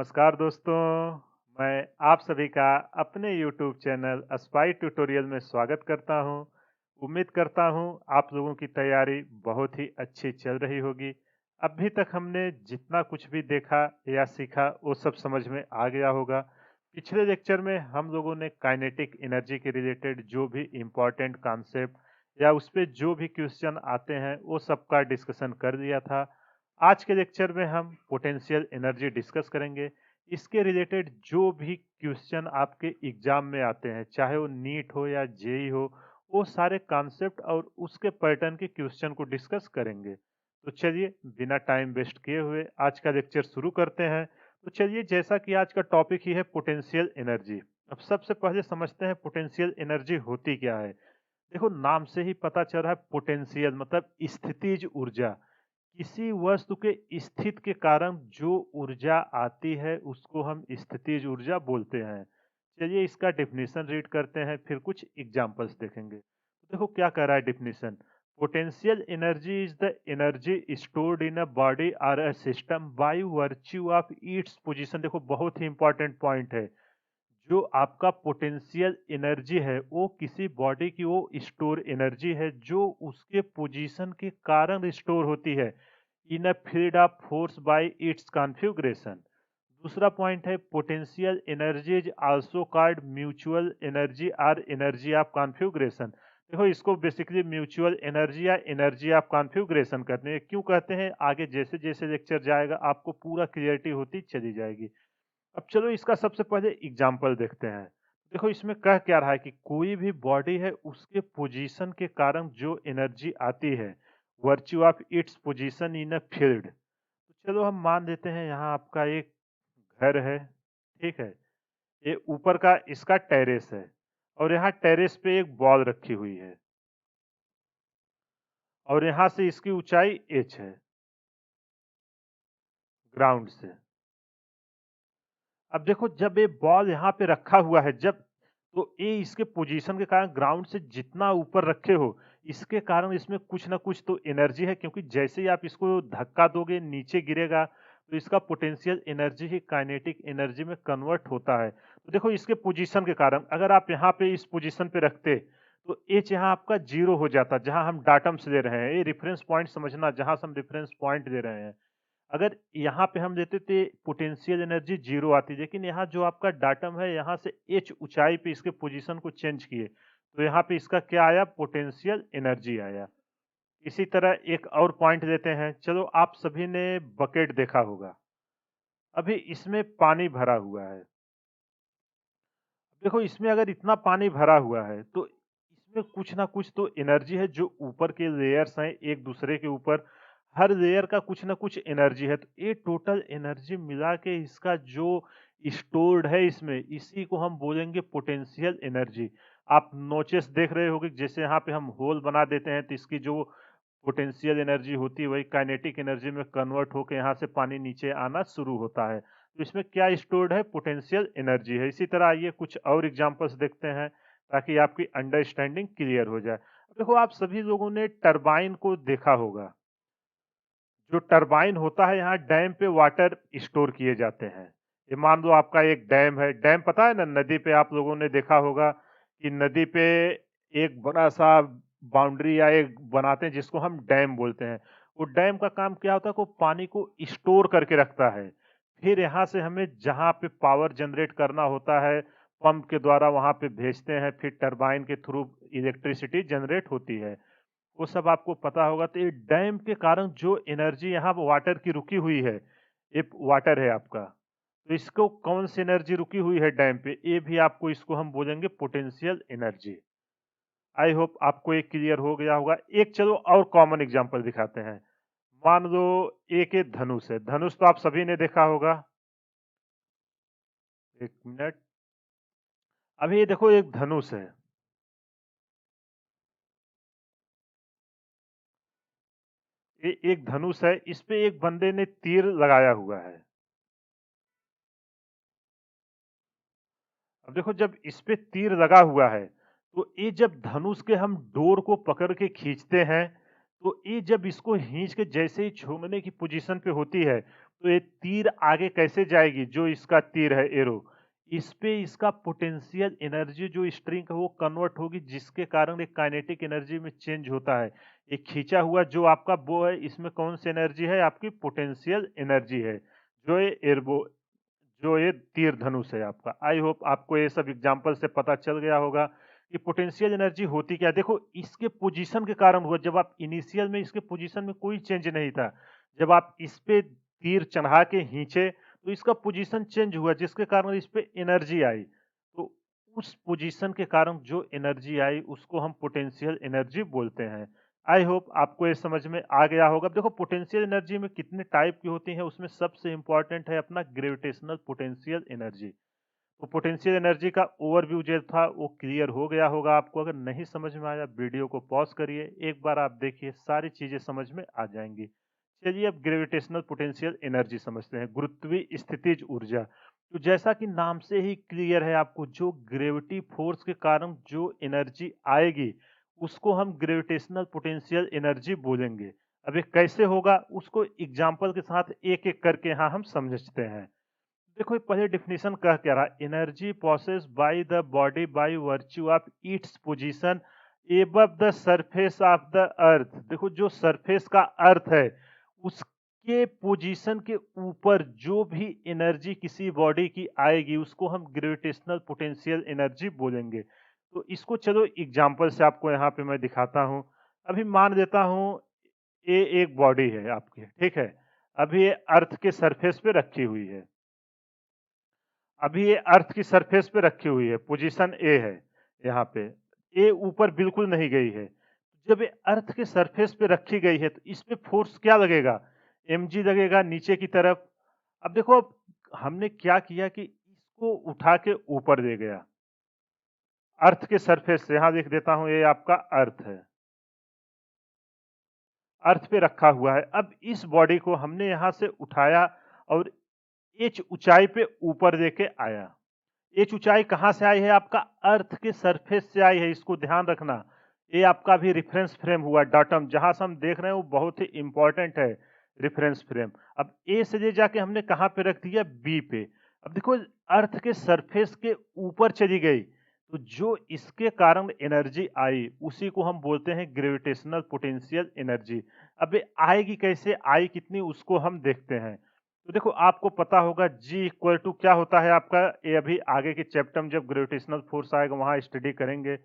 नमस्कार दोस्तों, मैं आप सभी का अपने YouTube चैनल स्पाई ट्यूटोरियल में स्वागत करता हूं। उम्मीद करता हूं आप लोगों की तैयारी बहुत ही अच्छी चल रही होगी। अभी तक हमने जितना कुछ भी देखा या सीखा वो सब समझ में आ गया होगा। पिछले लेक्चर में हम लोगों ने काइनेटिक एनर्जी के रिलेटेड जो भी इम्पोर्टेंट कॉन्सेप्ट या उस पे जो भी क्वेश्चन आते हैं वो सबका डिस्कशन कर दिया था। आज के लेक्चर में हम पोटेंशियल एनर्जी डिस्कस करेंगे। इसके रिलेटेड जो भी क्वेश्चन आपके एग्जाम में आते हैं, चाहे वो नीट हो या जेई हो, वो सारे कॉन्सेप्ट और उसके पैटर्न के क्वेश्चन को डिस्कस करेंगे। तो चलिए बिना टाइम वेस्ट किए हुए आज का लेक्चर शुरू करते हैं। तो चलिए, जैसा कि आज का टॉपिक ही है पोटेंशियल एनर्जी। अब सबसे पहले समझते हैं पोटेंशियल एनर्जी होती क्या है। देखो, नाम से ही पता चल रहा है, पोटेंशियल मतलब स्थितिज ऊर्जा। किसी वस्तु के स्थित के कारण जो ऊर्जा आती है उसको हम स्थितिज ऊर्जा बोलते हैं। चलिए इसका डेफिनेशन रीड करते हैं, फिर कुछ एग्जांपल्स देखेंगे। तो देखो क्या कह रहा है definition. Potential energy is the energy stored in a body और a system by virtue of its position. देखो बहुत ही इंपॉर्टेंट पॉइंट है। जो आपका पोटेंशियल एनर्जी है वो किसी बॉडी की वो स्टोर एनर्जी है जो उसके पोजीशन के कारण स्टोर होती है in a field of force by its configuration. दूसरा पॉइंट है, potential energy is also called mutual energy और एनर्जी ऑफ कॉन्फ़िगरेशन। देखो इसको बेसिकली म्यूचुअल एनर्जी या एनर्जी ऑफ कॉन्फ़िगरेशन कहते हैं। क्यों कहते हैं, आगे जैसे जैसे लेक्चर जाएगा आपको पूरा क्लियरिटी होती चली जाएगी। अब चलो इसका सबसे पहले एग्जाम्पल देखते हैं। देखो इसमें कह क्या रहा है कि कोई भी बॉडी है उसके पोजीशन के कारण जो एनर्जी आती है, virtue of its position in a field. तो चलो हम मान लेते हैं यहाँ आपका एक घर है, ठीक है। ये ऊपर का इसका टेरेस है और यहाँ टेरेस पे एक बॉल रखी हुई है और यहाँ से इसकी ऊंचाई h है ग्राउंड से। अब देखो जब ये बॉल यहाँ पे रखा हुआ है, जब तो ये इसके पोजीशन के कारण ग्राउंड से जितना ऊपर रखे हो, इसके कारण इसमें कुछ ना कुछ तो एनर्जी है, क्योंकि जैसे ही आप इसको धक्का दोगे नीचे गिरेगा तो इसका पोटेंशियल एनर्जी ही काइनेटिक एनर्जी में कन्वर्ट होता है। तो देखो इसके पोजीशन के कारण अगर आप यहाँ पे इस पोजीशन पे रखते तो एच यहाँ आपका जीरो हो जाता, जहां हम डाटम्स ले रहे हैं। ये रेफरेंस पॉइंट समझना, जहां से हम रेफरेंस पॉइंट दे रहे हैं। अगर यहाँ पे हम देते थे पोटेंशियल एनर्जी जीरो आती, लेकिन यहाँ जो आपका डाटम है यहाँ से एच ऊंचाई पे इसके पोजीशन को चेंज किए तो यहाँ पे इसका क्या आया, पोटेंशियल एनर्जी आया। इसी तरह एक और पॉइंट देते हैं। चलो आप सभी ने बकेट देखा होगा, अभी इसमें पानी भरा हुआ है। देखो इसमें अगर इतना पानी भरा हुआ है तो इसमें कुछ ना कुछ तो एनर्जी है, जो ऊपर के लेयर्स हैं एक दूसरे के ऊपर, हर लेयर का कुछ ना कुछ एनर्जी है। तो ये टोटल एनर्जी मिला के इसका जो स्टोर्ड है इसमें, इसी को हम बोलेंगे पोटेंशियल एनर्जी। आप नोचेस देख रहे होगे, जैसे यहाँ पे हम होल बना देते हैं तो इसकी जो पोटेंशियल एनर्जी होती है वही काइनेटिक एनर्जी में कन्वर्ट होकर यहाँ से पानी नीचे आना शुरू होता है। तो इसमें क्या स्टोर्ड है, पोटेंशियल एनर्जी है। इसी तरह आइए कुछ और एग्जांपल्स देखते हैं ताकि आपकी अंडरस्टैंडिंग क्लियर हो जाए। देखो आप सभी लोगों ने टरबाइन को देखा होगा। जो टरबाइन होता है, यहाँ डैम पे वाटर स्टोर किए जाते हैं। ये मान लो आपका एक डैम है, डैम पता है ना, नदी पे आप लोगों ने देखा होगा कि नदी पे एक बड़ा सा बाउंड्री या एक बनाते हैं जिसको हम डैम बोलते हैं। वो डैम का काम क्या होता है, वो पानी को स्टोर करके रखता है। फिर यहाँ से हमें जहाँ पे पावर जनरेट करना होता है पंप के द्वारा वहां पे भेजते हैं, फिर टरबाइन के थ्रू इलेक्ट्रिसिटी जनरेट होती है। वो सब आपको पता होगा। तो ये डैम के कारण जो एनर्जी यहाँ वाटर की रुकी हुई है, ये वाटर है आपका, तो इसको कौन सी एनर्जी रुकी हुई है डैम पे, ये भी आपको, इसको हम बोलेंगे पोटेंशियल एनर्जी। आई होप आपको एक क्लियर हो गया होगा। एक चलो और कॉमन एग्जांपल दिखाते हैं। मान लो एक ये धनुष है, धनुष तो आप सभी ने देखा होगा। एक मिनट, अभी ये देखो एक धनुष है, ये एक धनुष है, इस पे एक बंदे ने तीर लगाया हुआ है। अब देखो जब इस पे तीर लगा हुआ है तो ये जब धनुष के हम डोर को पकड़ के खींचते हैं, तो ये जब इसको खींच के जैसे ही छोड़ने की पोजीशन पे होती है तो ये तीर आगे कैसे जाएगी? जो इसका तीर है एरो, इस पे इसका पोटेंशियल एनर्जी जो स्ट्रिंग है वो कन्वर्ट होगी, जिसके कारण ये काइनेटिक एनर्जी में चेंज होता है। ये खींचा हुआ जो आपका बो है, इसमें कौन सी एनर्जी है? आपकी पोटेंशियल एनर्जी है, जो ये तीर धनुष है आपका। आई होप आपको ये सब एग्जांपल से पता चल गया होगा कि पोटेंशियल एनर्जी होती क्या है। देखो, इसके पोजीशन के कारण हुआ। जब आप इनिशियल में इसके पोजीशन में कोई चेंज नहीं था, जब आप इस पे तीर चढ़ा के खींचे तो इसका पोजीशन चेंज हुआ, जिसके कारण इस पे एनर्जी आई। तो उस पोजीशन के कारण जो एनर्जी आई उसको हम पोटेंशियल एनर्जी बोलते हैं। आई होप आपको ये समझ में आ गया होगा। अब देखो, पोटेंशियल एनर्जी में कितने टाइप की होती है, उसमें सबसे इंपॉर्टेंट है अपना ग्रेविटेशनल पोटेंशियल एनर्जी। तो पोटेंशियल एनर्जी का ओवरव्यू जो था वो क्लियर हो गया होगा आपको। अगर नहीं समझ में आया, वीडियो को पॉज करिए, एक बार आप देखिए, सारी चीजें समझ में आ जाएंगी। चलिए अब ग्रेविटेशनल पोटेंशियल एनर्जी समझते हैं, गुरुत्वीय स्थितिज ऊर्जा। तो जैसा कि नाम से ही क्लियर है आपको, जो ग्रेविटी फोर्स के कारण जो एनर्जी आएगी उसको हम ग्रेविटेशनल पोटेंशियल एनर्जी बोलेंगे। अब ये कैसे होगा उसको एग्जाम्पल के साथ एक एक करके यहाँ हम समझते हैं। देखो, ये पहले डिफिनीशन कह क्या रहा, energy process by the body by virtue of its position above the surface of the earth. देखो, जो सरफेस का अर्थ है उसके पोजीशन के ऊपर जो भी एनर्जी किसी बॉडी की आएगी उसको हम ग्रेविटेशनल पोटेंशियल एनर्जी बोलेंगे। तो इसको चलो एग्जांपल से आपको यहाँ पे मैं दिखाता हूँ। अभी मान देता हूँ ये एक बॉडी है आपकी, ठीक है। अभी ये अर्थ के सरफेस पे रखी हुई है। अभी ये अर्थ की सरफेस पे रखी हुई है, पोजीशन ए है यहाँ पे। ए ऊपर बिल्कुल नहीं गई है। जब ये अर्थ के सरफेस पे रखी गई है तो इस पे फोर्स क्या लगेगा? mg लगेगा नीचे की तरफ। अब देखो, अब हमने क्या किया कि इसको उठा के ऊपर दे गया अर्थ के सरफेस से। यहां लिख देता हूं, ये आपका अर्थ है, अर्थ पे रखा हुआ है। अब इस बॉडी को हमने यहां से उठाया और एच ऊंचाई पे ऊपर देके आया। एच ऊंचाई कहां से आई है? आपका अर्थ के सरफेस से आई है, इसको ध्यान रखना। ये आपका भी रेफरेंस फ्रेम हुआ, डाटम जहां से हम देख रहे हैं वो बहुत ही इंपॉर्टेंट है, रेफरेंस फ्रेम। अब ए से ले जाके हमने कहां पे रख दिया? बी पे। अब देखो, अर्थ के सरफेस के ऊपर चली गई तो जो इसके कारण एनर्जी आई उसी को हम बोलते हैं ग्रेविटेशनल पोटेंशियल एनर्जी। अब ये आएगी कैसे, आई कितनी, उसको हम देखते हैं। तो देखो, आपको पता होगा G इक्वल टू क्या होता है आपका। ये अभी आगे के चैप्टर में जब ग्रेविटेशनल फोर्स आएगा वहां स्टडी करेंगे।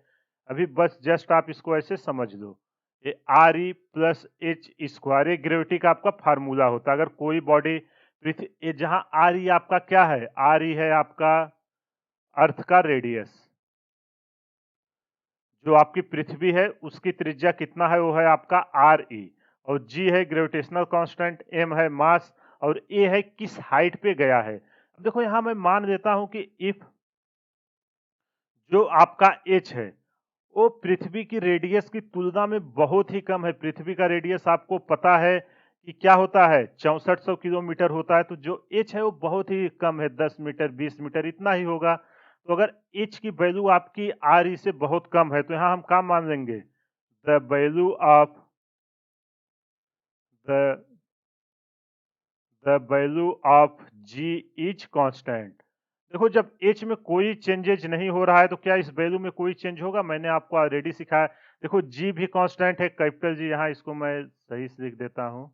अभी बस जस्ट आप इसको ऐसे समझ लो, ये R E plus H square, ये ग्रेविटी का आपका फार्मूला होता है। अगर कोई बॉडी पृथ्वी, ये जहां आर ई आपका क्या है? आर ई है आपका अर्थ का रेडियस। जो आपकी पृथ्वी है उसकी त्रिज्या कितना है? वो है आपका आर ई। और जी है ग्रेविटेशनल कांस्टेंट, एम है मास, और ए है किस हाइट पे गया है। अब देखो, यहां मैं मान देता हूं कि इफ जो आपका एच है वो पृथ्वी की रेडियस की तुलना में बहुत ही कम है। पृथ्वी का रेडियस आपको पता है कि क्या होता है? 6400 किलोमीटर होता है। तो जो एच है वो बहुत ही कम है, 10 मीटर 20 मीटर इतना ही होगा। तो अगर एच की वैल्यू आपकी आर ई से बहुत कम है तो यहां हम क्या मान लेंगे? The value of the value of G is constant. देखो, जब एच में कोई चेंजेज नहीं हो रहा है तो क्या इस वैल्यू में कोई चेंज होगा? मैंने आपको ऑलरेडी सिखाया। देखो, जी भी कांस्टेंट है, कैपिटल जी, यहाँ इसको मैं सही से लिख देता हूं।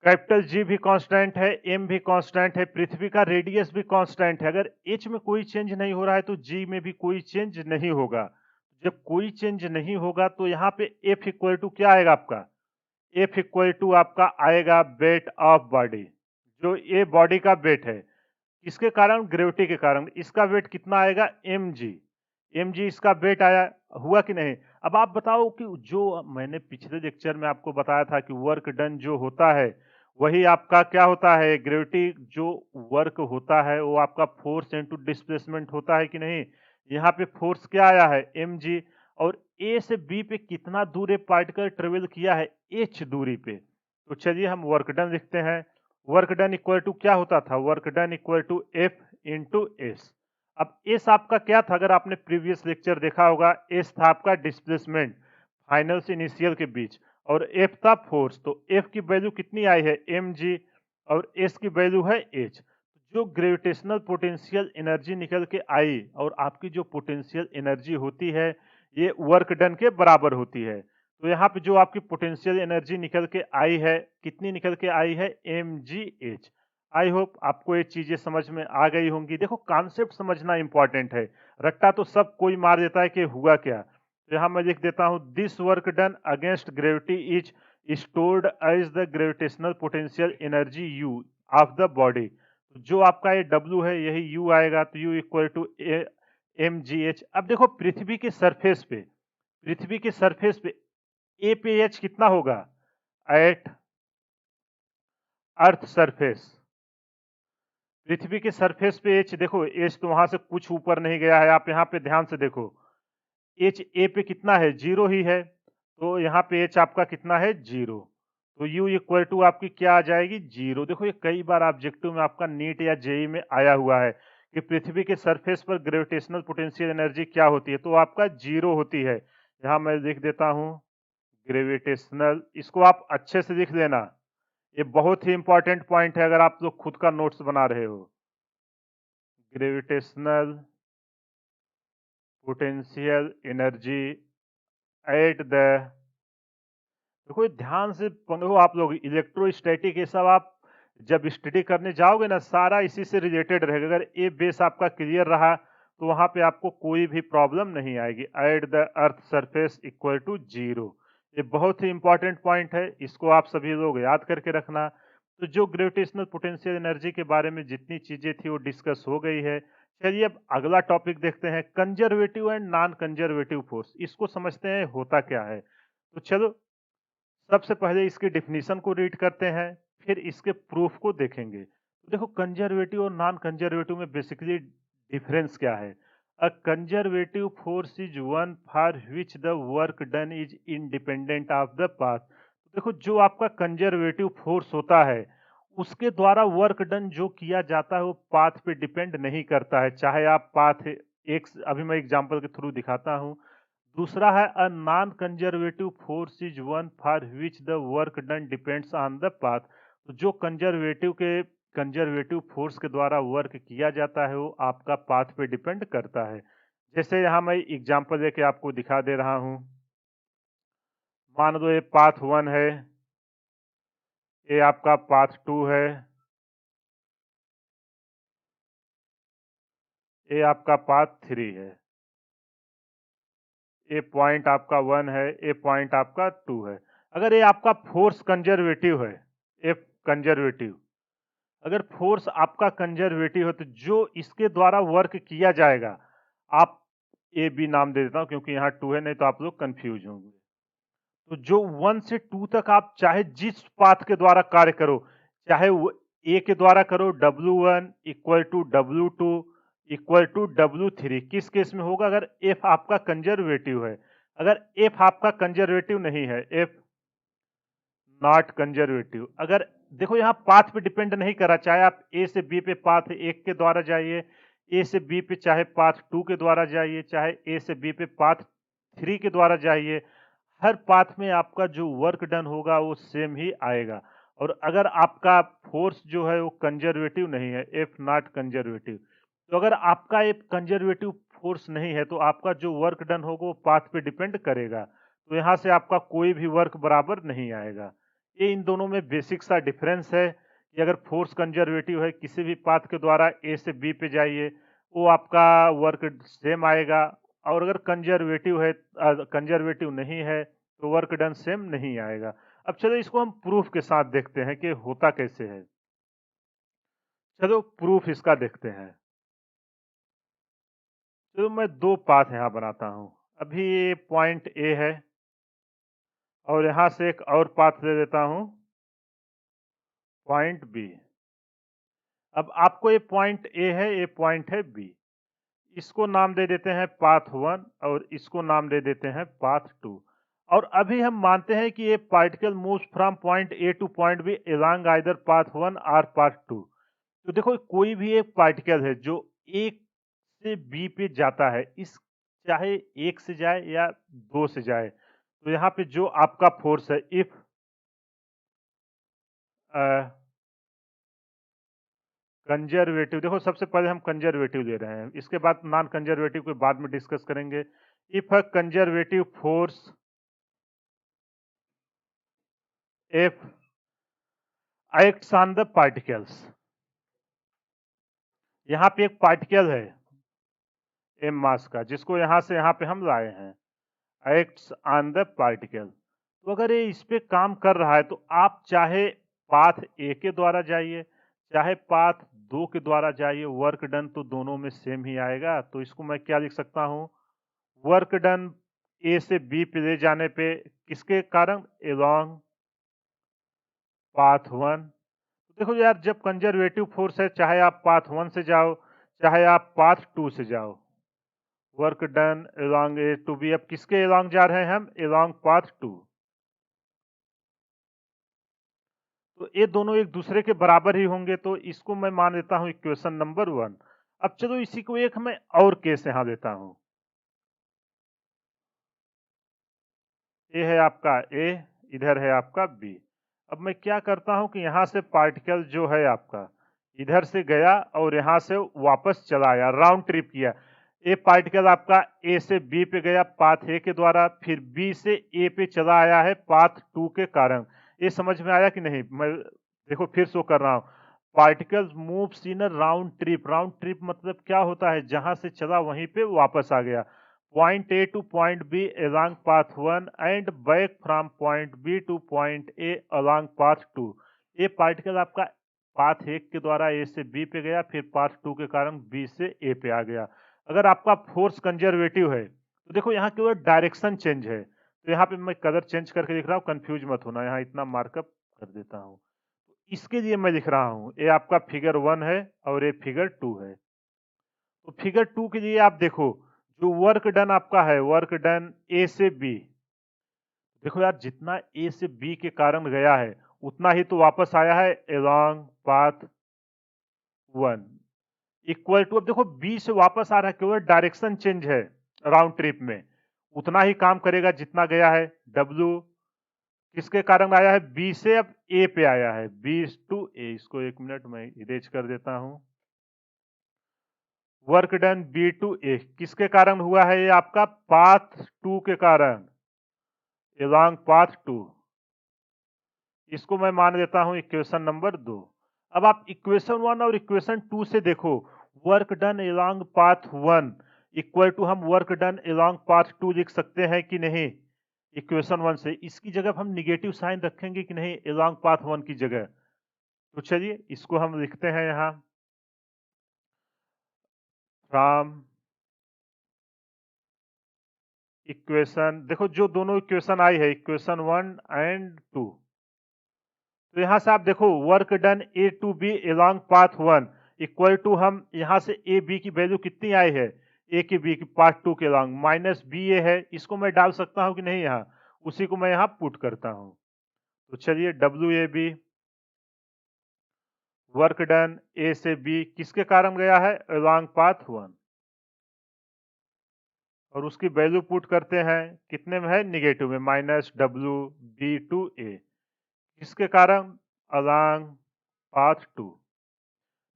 कैपिटल जी भी कांस्टेंट है, एम भी कांस्टेंट है, पृथ्वी का रेडियस भी कांस्टेंट है। अगर एच में कोई चेंज नहीं हो रहा है तो जी में भी कोई चेंज नहीं होगा। जब कोई चेंज नहीं होगा तो यहाँ पे एफ इक्वल टू क्या आएगा आपका? एफ इक्वल टू आपका आएगा वेट ऑफ बॉडी। जो ये बॉडी का वेट है, इसके कारण, ग्रेविटी के कारण, इसका वेट कितना आएगा? mg। mg इसका वेट आया, हुआ कि नहीं? अब आप बताओ कि जो मैंने पिछले लेक्चर में आपको बताया था कि वर्क डन जो होता है वही आपका क्या होता है? ग्रेविटी जो वर्क होता है वो आपका फोर्स इनटू डिस्प्लेसमेंट होता है कि नहीं? यहाँ पे फोर्स क्या आया है? mg। और ए से बी पे कितना दूर पार्टिकल ट्रेवल किया है? h दूरी पे। तो चलिए हम वर्क डन लिखते हैं। वर्क डन इक्वल टू क्या होता था? Work done equal to F into S. अब एस आपका क्या था? अगर आपने प्रीवियस लेक्चर देखा होगा, एस था आपका डिस्प्लेसमेंट फाइनल से इनिशियल के बीच, और एफ था फोर्स। तो एफ की वैल्यू कितनी आई है? mg। और एस की वैल्यू है एच। जो ग्रेविटेशनल पोटेंशियल एनर्जी निकल के आई और आपकी जो पोटेंशियल एनर्जी होती है ये वर्क डन के बराबर होती है। तो यहाँ पे जो आपकी पोटेंशियल एनर्जी निकल के आई है, कितनी निकल के आई है, mgh। आई होप आपको ये चीजें समझ में आ गई होंगी। देखो कॉन्सेप्ट समझना इंपॉर्टेंट है, रट्टा तो सब कोई मार देता है कि हुआ क्या। तो यहाँ मैं लिख देता हूँ this work done against gravity is stored as the gravitational potential energy U of the body. जो आपका ये W है यही U आएगा, तो U इक्वल टू mgh। अब देखो पृथ्वी के सरफेस पे, पृथ्वी के सरफेस पे ए पे एच कितना होगा, एट अर्थ सरफेस। पृथ्वी के सरफेस पे एच, देखो एच तो वहां से कुछ ऊपर नहीं गया है, आप यहाँ पे ध्यान से देखो एच ए पे कितना है, जीरो ही है। तो यहाँ पे एच आपका कितना है, जीरो। तो यू इक्वल टू आपकी क्या आ जाएगी, जीरो। देखो ये कई बार ऑब्जेक्टिव में आपका नीट या जेई में आया हुआ है कि पृथ्वी के सरफेस पर ग्रेविटेशनल पोटेंशियल एनर्जी क्या होती है, तो आपका जीरो होती है। यहाँ मैं लिख देता हूँ ग्रेविटेशनल, इसको आप अच्छे से लिख लेना, ये बहुत ही इंपॉर्टेंट पॉइंट है अगर आप लोग खुद का नोट्स बना रहे हो। Gravitational potential energy at the, देखो ये ध्यान से पढ़ो आप लोग, इलेक्ट्रोस्टैटिक ये सब आप जब स्टडी करने जाओगे ना सारा इसी से रिलेटेड रहेगा। अगर ये बेस आपका क्लियर रहा तो वहां पे आपको कोई भी प्रॉब्लम नहीं आएगी। At the earth surface equal to zero, ये बहुत ही इंपॉर्टेंट पॉइंट है, इसको आप सभी लोग याद करके रखना। तो जो ग्रेविटेशनल पोटेंशियल एनर्जी के बारे में जितनी चीजें थी वो डिस्कस हो गई है। चलिए अब अगला टॉपिक देखते हैं, conservative and non conservative force. इसको समझते हैं होता क्या है। तो चलो सबसे पहले इसकी डिफिनीशन को रीड करते हैं, फिर इसके प्रूफ को देखेंगे। तो देखो कंजर्वेटिव और नॉन कंजर्वेटिव में बेसिकली डिफरेंस क्या है। A conservative force is one for which the work done is independent of the path. देखो जो आपका कंजर्वेटिव फोर्स होता है उसके द्वारा वर्क डन जो किया जाता है वो पाथ पे डिपेंड नहीं करता है, चाहे आप पाथ एक, अभी मैं एग्जांपल के थ्रू दिखाता हूँ। दूसरा है a non conservative force is one for which the work done depends on the path. तो जो कंजर्वेटिव फोर्स के द्वारा वर्क किया जाता है वो आपका पाथ पे डिपेंड करता है। जैसे यहाँ मैं एग्जांपल लेके आपको दिखा दे रहा हूँ। मान लो ये पाथ 1 है, ये आपका पाथ 2 है, ये आपका पाथ 3 है। ये पॉइंट आपका 1 है, ये पॉइंट आपका 2 है। अगर ये आपका फोर्स कंजर्वेटिव है, एफ कंजर्वेटिव, अगर फोर्स आपका कंजर्वेटिव है तो जो इसके द्वारा वर्क किया जाएगा, आप ए बी नाम दे देता हूं क्योंकि यहाँ 2 है, नहीं तो आप लोग कंफ्यूज होंगे। तो जो 1 से 2 तक आप चाहे जिस पाथ के द्वारा कार्य करो, चाहे वो ए के द्वारा करो, W1 equal to W2 equal to W3, किस केस में होगा, अगर एफ आपका कंजर्वेटिव है। अगर एफ आपका कंजर्वेटिव नहीं है, एफ नॉट कंजर्वेटिव, अगर देखो यहाँ पाथ पे डिपेंड नहीं करा, चाहे आप ए से बी पे पाथ 1 के द्वारा जाइए, ए से बी पे चाहे पाथ 2 के द्वारा जाइए, चाहे ए से बी पे पाथ 3 के द्वारा जाइए, हर पाथ में आपका जो वर्क डन होगा वो सेम ही आएगा। और अगर आपका फोर्स जो है वो कंजर्वेटिव नहीं है, एफ नॉट कंजर्वेटिव, तो अगर आपका एक कंजर्वेटिव फोर्स नहीं है तो आपका जो वर्क डन होगा वो पाथ पे डिपेंड करेगा। तो यहाँ से आपका कोई भी वर्क बराबर नहीं आएगा। ये इन दोनों में बेसिक सा डिफरेंस है कि अगर फोर्स कंजर्वेटिव है किसी भी पाथ के द्वारा ए से बी पे जाइए वो आपका वर्क सेम आएगा, और अगर कंजर्वेटिव है कंजर्वेटिव नहीं है तो वर्क डन सेम नहीं आएगा। अब चलो इसको हम प्रूफ के साथ देखते हैं कि होता कैसे है। चलो प्रूफ इसका देखते हैं। चलो मैं दो पाथ यहाँ बनाता हूँ। अभी ये पॉइंट ए है और यहाँ से एक और पाथ ले लेता हूँ, पॉइंट बी। अब आपको ये पॉइंट ए है, ये पॉइंट है बी, इसको नाम दे देते हैं पाथ 1 और इसको नाम दे देते हैं पाथ 2। और अभी हम मानते हैं कि ये particle moves from point A to point B along either path 1 और पाथ 2। तो देखो कोई भी एक पार्टिकल है जो एक से बी पे जाता है, इस चाहे एक से जाए या दो से जाए, तो यहाँ पे जो आपका फोर्स है, इफ कंजर्वेटिव, देखो सबसे पहले हम कंजर्वेटिव ले रहे हैं, इसके बाद नॉन कंजर्वेटिव को बाद में डिस्कस करेंगे। If a conservative force F acts on the particles, यहाँ पे एक पार्टिकल है एम मास का, जिसको यहाँ से यहाँ पे हम लाए हैं, एक्ट्स ऑन द पार्टिकल। तो अगर ये इस पे काम कर रहा है तो आप चाहे पाथ ए के द्वारा जाइए, चाहे पाथ 2 के द्वारा जाइए, वर्क डन तो दोनों में सेम ही आएगा। तो इसको मैं क्या लिख सकता हूँ, वर्क डन ए से बी पे ले जाने पे किसके कारण, एलोंग पाथ 1। देखो यार, जब कंजर्वेटिव फोर्स है, चाहे आप पाथ 1 से जाओ, चाहे आप पाथ 2 से जाओ, work done along A to B. अब किसके एलोंग जा रहे हैं हम, एलोंग पाथ 2। तो ये दोनों एक दूसरे के बराबर ही होंगे, तो इसको मैं मान लेता हूं इक्वेशन नंबर 1। अब चलो इसी को एक मैं और केस यहां लेता हूं। ये है आपका ए, इधर है आपका बी। अब मैं क्या करता हूं कि यहां से पार्टिकल जो है आपका इधर से गया और यहां से वापस चला आया, राउंड ट्रिप किया। ए पार्टिकल आपका ए से बी पे गया पाथ ए के द्वारा, फिर बी से ए पे चला आया है पाथ 2 के कारण। ये समझ में आया कि नहीं? मैं देखो फिर शो कर रहा हूं, particles moves in a round trip. Round trip मतलब क्या होता है, जहां से चला वहीं पे वापस आ गया। Point A to point B along path 1 and back from point B to point A along path 2। ये पार्टिकल आपका पाथ 1 के द्वारा A से B पे गया, फिर पाथ 2 के कारण B से A पे आ गया। अगर आपका फोर्स कंजर्वेटिव है तो देखो यहाँ केवल डायरेक्शन चेंज है, तो यहाँ पे मैं कलर चेंज करके लिख रहा हूँ, कंफ्यूज मत होना, यहाँ इतना मार्कअप कर देता हूँ। तो इसके लिए मैं लिख रहा हूँ, ये आपका फिगर 1 है और ये फिगर 2 है। तो फिगर 2 के लिए आप देखो, जो वर्क डन आपका है, वर्क डन ए से बी, देखो यार जितना ए से बी के कारण गया है उतना ही तो वापस आया है एलोंग पाथ 1, इक्वल टू, अब देखो बी से वापस आ रहा है, केवल डायरेक्शन चेंज है राउंड ट्रिप में, उतना ही काम करेगा जितना गया है। डब्ल्यू किसके कारण आया है, बी से अब ए पे आया है, बी टू ए। इसको एक मिनट में इरेज कर देता हूं। वर्क डन बी टू ए किसके कारण हुआ है, ये आपका पाथ 2 के कारण, एलोंग पाथ 2। इसको मैं मान लेता हूं इक्वेशन नंबर 2। अब आप इक्वेशन 1 और इक्वेशन 2 से देखो, work done along path 1 equal to हम वर्क डन एलोंग पाथ 2 लिख सकते हैं कि नहीं इक्वेशन 1 से? इसकी जगह हम निगेटिव साइन रखेंगे कि नहीं एलोंग पाथ 1 की जगह? तो चलिए इसको हम लिखते हैं यहां, फ्रॉम इक्वेशन, देखो जो दोनों इक्वेशन आई है, इक्वेशन 1 एंड 2, तो यहां से आप देखो work done A to B along path 1 equal to, हम यहां से ए बी की वैल्यू कितनी आई है, ए की बी की पाथ 2 के एलोंग माइनस बी ए है, इसको मैं डाल सकता हूं कि नहीं यहाँ? उसी को मैं यहाँ पुट करता हूं। तो चलिए W A B, work done A से बी किसके कारण गया है, एलोंग पाथ 1, और उसकी वैल्यू पुट करते हैं, कितने में है, निगेटिव में, माइनस डब्ल्यू बी टू ए, किसके कारण, अलोंग पाथ 2।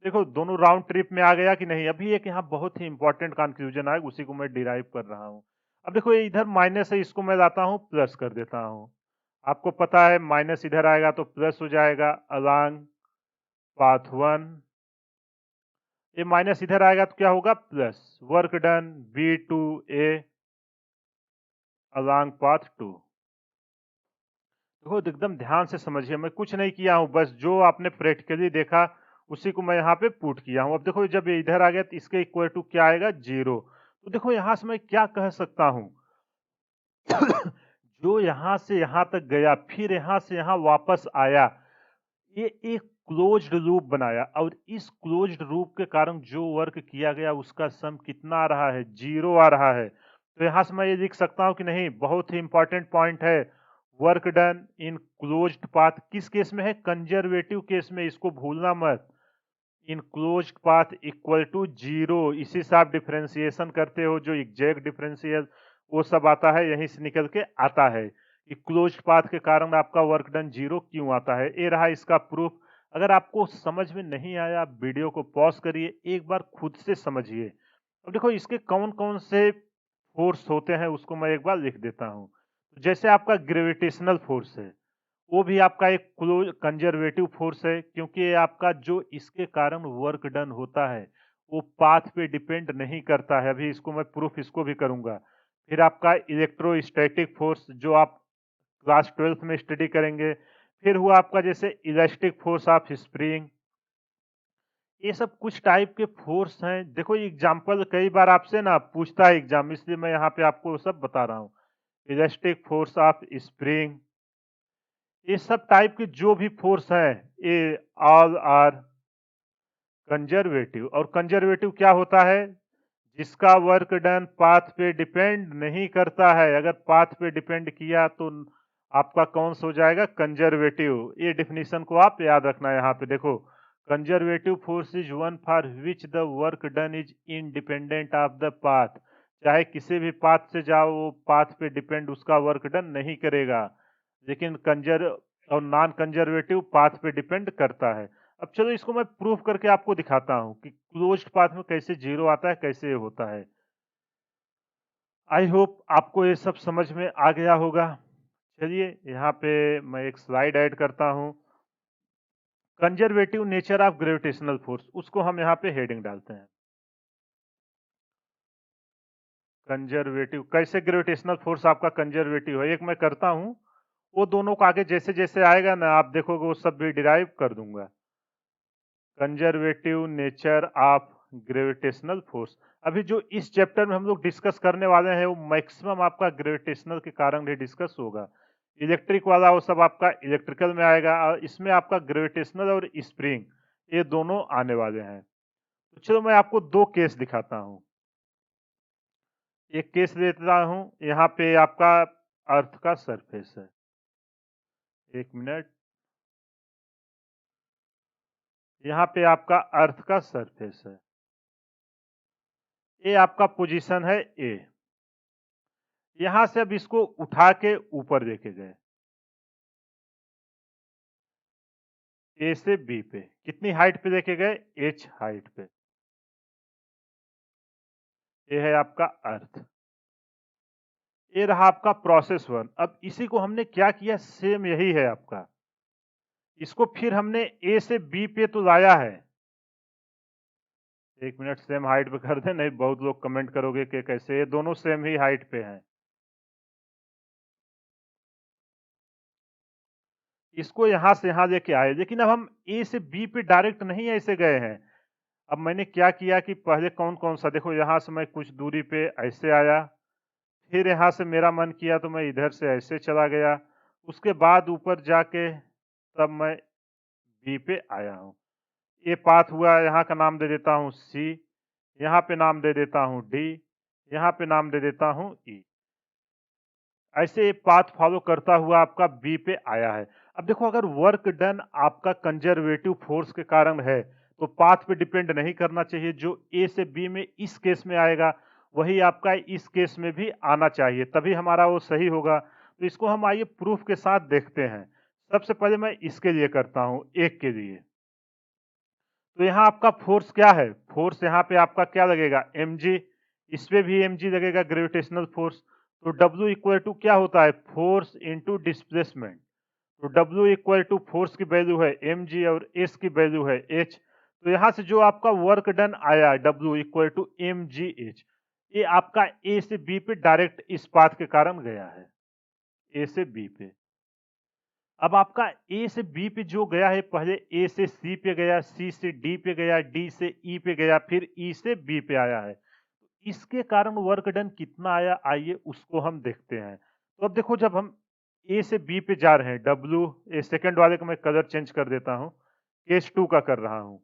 देखो दोनों राउंड ट्रिप में आ गया कि नहीं? अभी एक यहाँ बहुत ही इंपॉर्टेंट कंक्लूजन आएगा, उसी को मैं डिराइव कर रहा हूँ। अब देखो ये इधर माइनस है, इसको मैं लाता हूँ प्लस कर देता हूँ। आपको पता है माइनस इधर आएगा तो प्लस हो जाएगा, अलोंग पाथ 1। ये माइनस इधर आएगा तो क्या होगा, plus, work done B to A along path 2। देखो एकदम ध्यान से समझिए, मैं कुछ नहीं किया हूं, बस जो आपने प्रैक्टिकली देखा उसी को मैं यहाँ पे पुट किया हूं। अब देखो जब ये इधर आ गया तो इसके इक्वल टू क्या आएगा, 0। तो देखो यहां से मैं क्या कह सकता हूं जो यहां से यहां तक गया फिर यहां से यहां वापस आया, ये एक क्लोज्ड लूप बनाया, और इस क्लोज्ड लूप के कारण जो वर्क किया गया उसका सम कितना आ रहा है, 0 आ रहा है। तो यहां से मैं ये लिख सकता हूं कि नहीं, बहुत ही इंपॉर्टेंट पॉइंट है, work done in closed path किस केस में है, कंजर्वेटिव केस में, इसको भूलना मत। In closed path equal to 0, इसी से आप डिफरेंशिएशन करते हो, जो एग्जैक्ट डिफरेंशियल वो सब आता है यहीं से निकल के आता है कि क्लोज्ड पाथ के कारण आपका वर्क डन 0 क्यों आता है। ये रहा इसका प्रूफ। अगर आपको समझ में नहीं आया, आप वीडियो को पॉज़ करिए, एक बार खुद से समझिए। अब देखो इसके कौन-कौन से फ़ोर्स होते हैं उसको मैं एक बार लिख देता हूँ। जैसे आपका ग्रेविटेशनल फ़ोर्स है, वो भी आपका एक क्लोज़ कंज़र्वेटिव फ़ोर्स है क्योंकि ये आपका जो इसके कारण वर्क डन होता है, वो पाथ पे डिपेंड नहीं करता है। अभी इसको मैं प्रूफ़ इसको भी करूँगा। फिर आपका इलेक्ट्रोस्टैटिक फ़ोर्स जो आप क्लास 12th में स्टडी करेंगे। फिर हुआ आपका जैसे इलास्टिक फ़ोर्स ऑफ स्प्रिंग। ये सब कुछ टाइप के फ़ोर्स हैं। देखो एग्ज़ाम्पल कई बार आपसे ना पूछता है एग्ज़ाम, इसलिए मैं यहाँ पे आपको सब बता रहा हूँ। इलास्टिक फ़ोर्स ऑफ स्प्रिंग, ये सब टाइप के जो भी फ़ोर्स हैं, ये ऑल आर कंज़र्वेटिव। और कंज़र्वेटिव क्या होता है? जिसका वर्क डन पाथ पे डिपेंड नहीं करता है। अगर पाथ पे डिपेंड किया तो आपका कौन सा हो जाएगा? कंजर्वेटिव। ये डेफिनेशन को आप याद रखना। यहाँ पे देखो, conservative force is one for which the work done is independent of the path. चाहे किसी भी पाथ से जाओ, वो पाथ पे डिपेंड उसका वर्क डन नहीं करेगा। लेकिन कंजर और नॉन कंजर्वेटिव पाथ पे डिपेंड करता है। अब चलो इसको मैं प्रूफ करके आपको दिखाता हूँ कि क्लोज्ड पाथ में कैसे जीरो आता है, कैसे ये होता है। आई होप आपको ये सब समझ में आ गया होगा। चलिए यहाँ पे मैं एक स्लाइड ऐड करता हूँ। Conservative nature of gravitational force, उसको हम यहाँ पे हेडिंग डालते हैं। कंजर्वेटिव, कैसे ग्रेविटेशनल फोर्स आपका कंजर्वेटिव है, एक मैं करता हूँ। वो दोनों को आगे जैसे जैसे आएगा ना, आप देखोगे वो सब भी डिराइव कर दूंगा। Conservative nature of gravitational force, अभी जो इस चैप्टर में हम लोग डिस्कस करने वाले हैं वो मैक्सिमम आपका ग्रेविटेशनल के कारण ही डिस्कस होगा। इलेक्ट्रिक वाला वो सब आपका इलेक्ट्रिकल में आएगा, और इसमें आपका ग्रेविटेशनल और स्प्रिंग ये दोनों आने वाले हैं। तो चलो मैं आपको दो केस दिखाता हूँ। एक केस लेता हूँ, यहाँ पे आपका अर्थ का सरफेस है। एक मिनट, यहाँ पे आपका अर्थ का सरफेस है। ये आपका पोजीशन है ए। यहां से अब इसको उठा के ऊपर लेके गए, ए से बी पे। कितनी हाइट पे लेके गए? एच हाइट पे। ये है आपका अर्थ। ये रहा आपका प्रोसेस वन। अब इसी को हमने क्या किया, सेम यही है आपका। इसको फिर हमने ए से बी पे तो लाया है। एक मिनट, सेम हाइट पे कर दे, नहीं बहुत लोग कमेंट करोगे कि कैसे। ये दोनों सेम ही हाइट पे हैं। इसको यहां से यहां लेके आए, लेकिन अब हम ए से बी पे डायरेक्ट नहीं ऐसे गए हैं। अब मैंने क्या किया कि पहले कौन कौन सा, देखो यहां से मैं कुछ दूरी पे ऐसे आया, फिर यहाँ से मेरा मन किया तो मैं इधर से ऐसे चला गया। उसके बाद ऊपर जाके तब मैं बी पे आया हूँ। ये पाथ हुआ, यहाँ का नाम दे देता हूँ सी, यहाँ पे नाम दे देता हूँ डी, यहाँ पे नाम दे देता हूँ ई। ऐसे ये पाथ फॉलो करता हुआ आपका बी पे आया है। अब देखो, अगर वर्क डन आपका कंजर्वेटिव फोर्स के कारण है तो पाथ पे डिपेंड नहीं करना चाहिए। जो ए से बी में इस केस में आएगा वही आपका इस केस में भी आना चाहिए, तभी हमारा वो सही होगा। तो इसको हम आइए प्रूफ के साथ देखते हैं। सबसे पहले मैं इसके लिए करता हूं, एक के लिए। तो यहाँ आपका फोर्स क्या है? फोर्स यहाँ पे आपका क्या लगेगा? mg। इस पे भी mg लगेगा, ग्रेविटेशनल फोर्स। तो W इक्वल टू क्या होता है? Force into displacement. तो W इक्वल टू फोर्स की वैल्यू है mg और s की वैल्यू है h। तो यहाँ से जो आपका वर्क डन आया W इक्वल टू mgh, ये आपका A से B पे डायरेक्ट इस पाथ के कारण गया है, A से B पे। अब आपका ए से बी पे जो गया है, पहले ए से सी पे गया, सी से डी पे गया, डी से ई पे गया, फिर ई से बी पे आया है। इसके कारण वर्क डन कितना आया, आइए उसको हम देखते हैं। तो अब देखो, जब हम ए से बी पे जा रहे हैं, डब्ल्यू, ए सेकंड वाले का मैं कलर चेंज कर देता हूं, केस 2 का कर रहा हूं।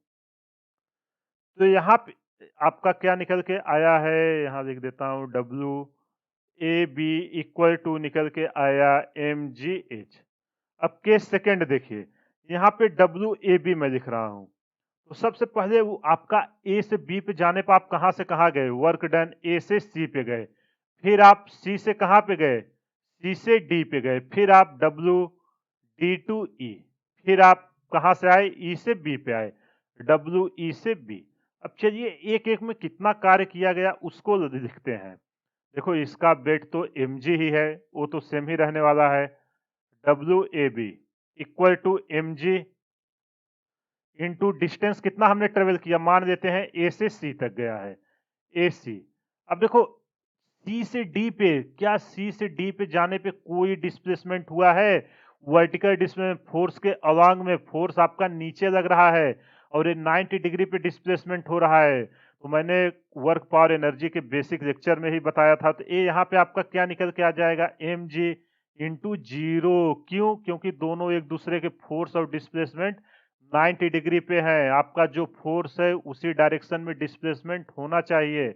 तो यहाँ पे आपका क्या निकल के आया है, यहाँ लिख देता हूं W A B equal to निकल के आया mgh। अब केस सेकंड देखिए, यहाँ पे डब्ल्यू ए बी मैं लिख रहा हूँ। तो सबसे पहले वो आपका ए से बी पे जाने पर आप कहाँ से कहाँ गए? वर्क डन ए से सी पे गए। फिर आप सी से कहाँ पे गए? सी से डी पे गए। फिर आप डब्ल्यू डी टू ई, फिर आप कहाँ से आए, ई से बी पे आए, डब्ल्यू ई से बी। अब चलिए एक एक में कितना कार्य किया गया उसको लिखते हैं। देखो इसका वेट तो mg ही है, वो तो सेम ही रहने वाला है। W A B equal to M G into distance कितना हमने ट्रेवल किया, मान लेते हैं ए से सी तक गया है, ए सी। अब देखो सी से डी पे, क्या सी से डी पे जाने पे कोई डिस्प्लेसमेंट हुआ है? वर्टिकल डिस्प्लेसमेंट फोर्स के अलॉन्ग में फोर्स आपका नीचे लग रहा है और ये 90 डिग्री पे डिस्प्लेसमेंट हो रहा है। तो मैंने वर्क पावर एनर्जी के बेसिक लेक्चर में ही बताया था। तो ये यहाँ पे आपका क्या निकल के आ जाएगा, एम जी इंटू जीरो। क्यों? क्योंकि दोनों एक दूसरे के फोर्स और डिस्प्लेसमेंट 90 डिग्री पे है। आपका जो फोर्स है उसी डायरेक्शन में डिस्प्लेसमेंट होना चाहिए,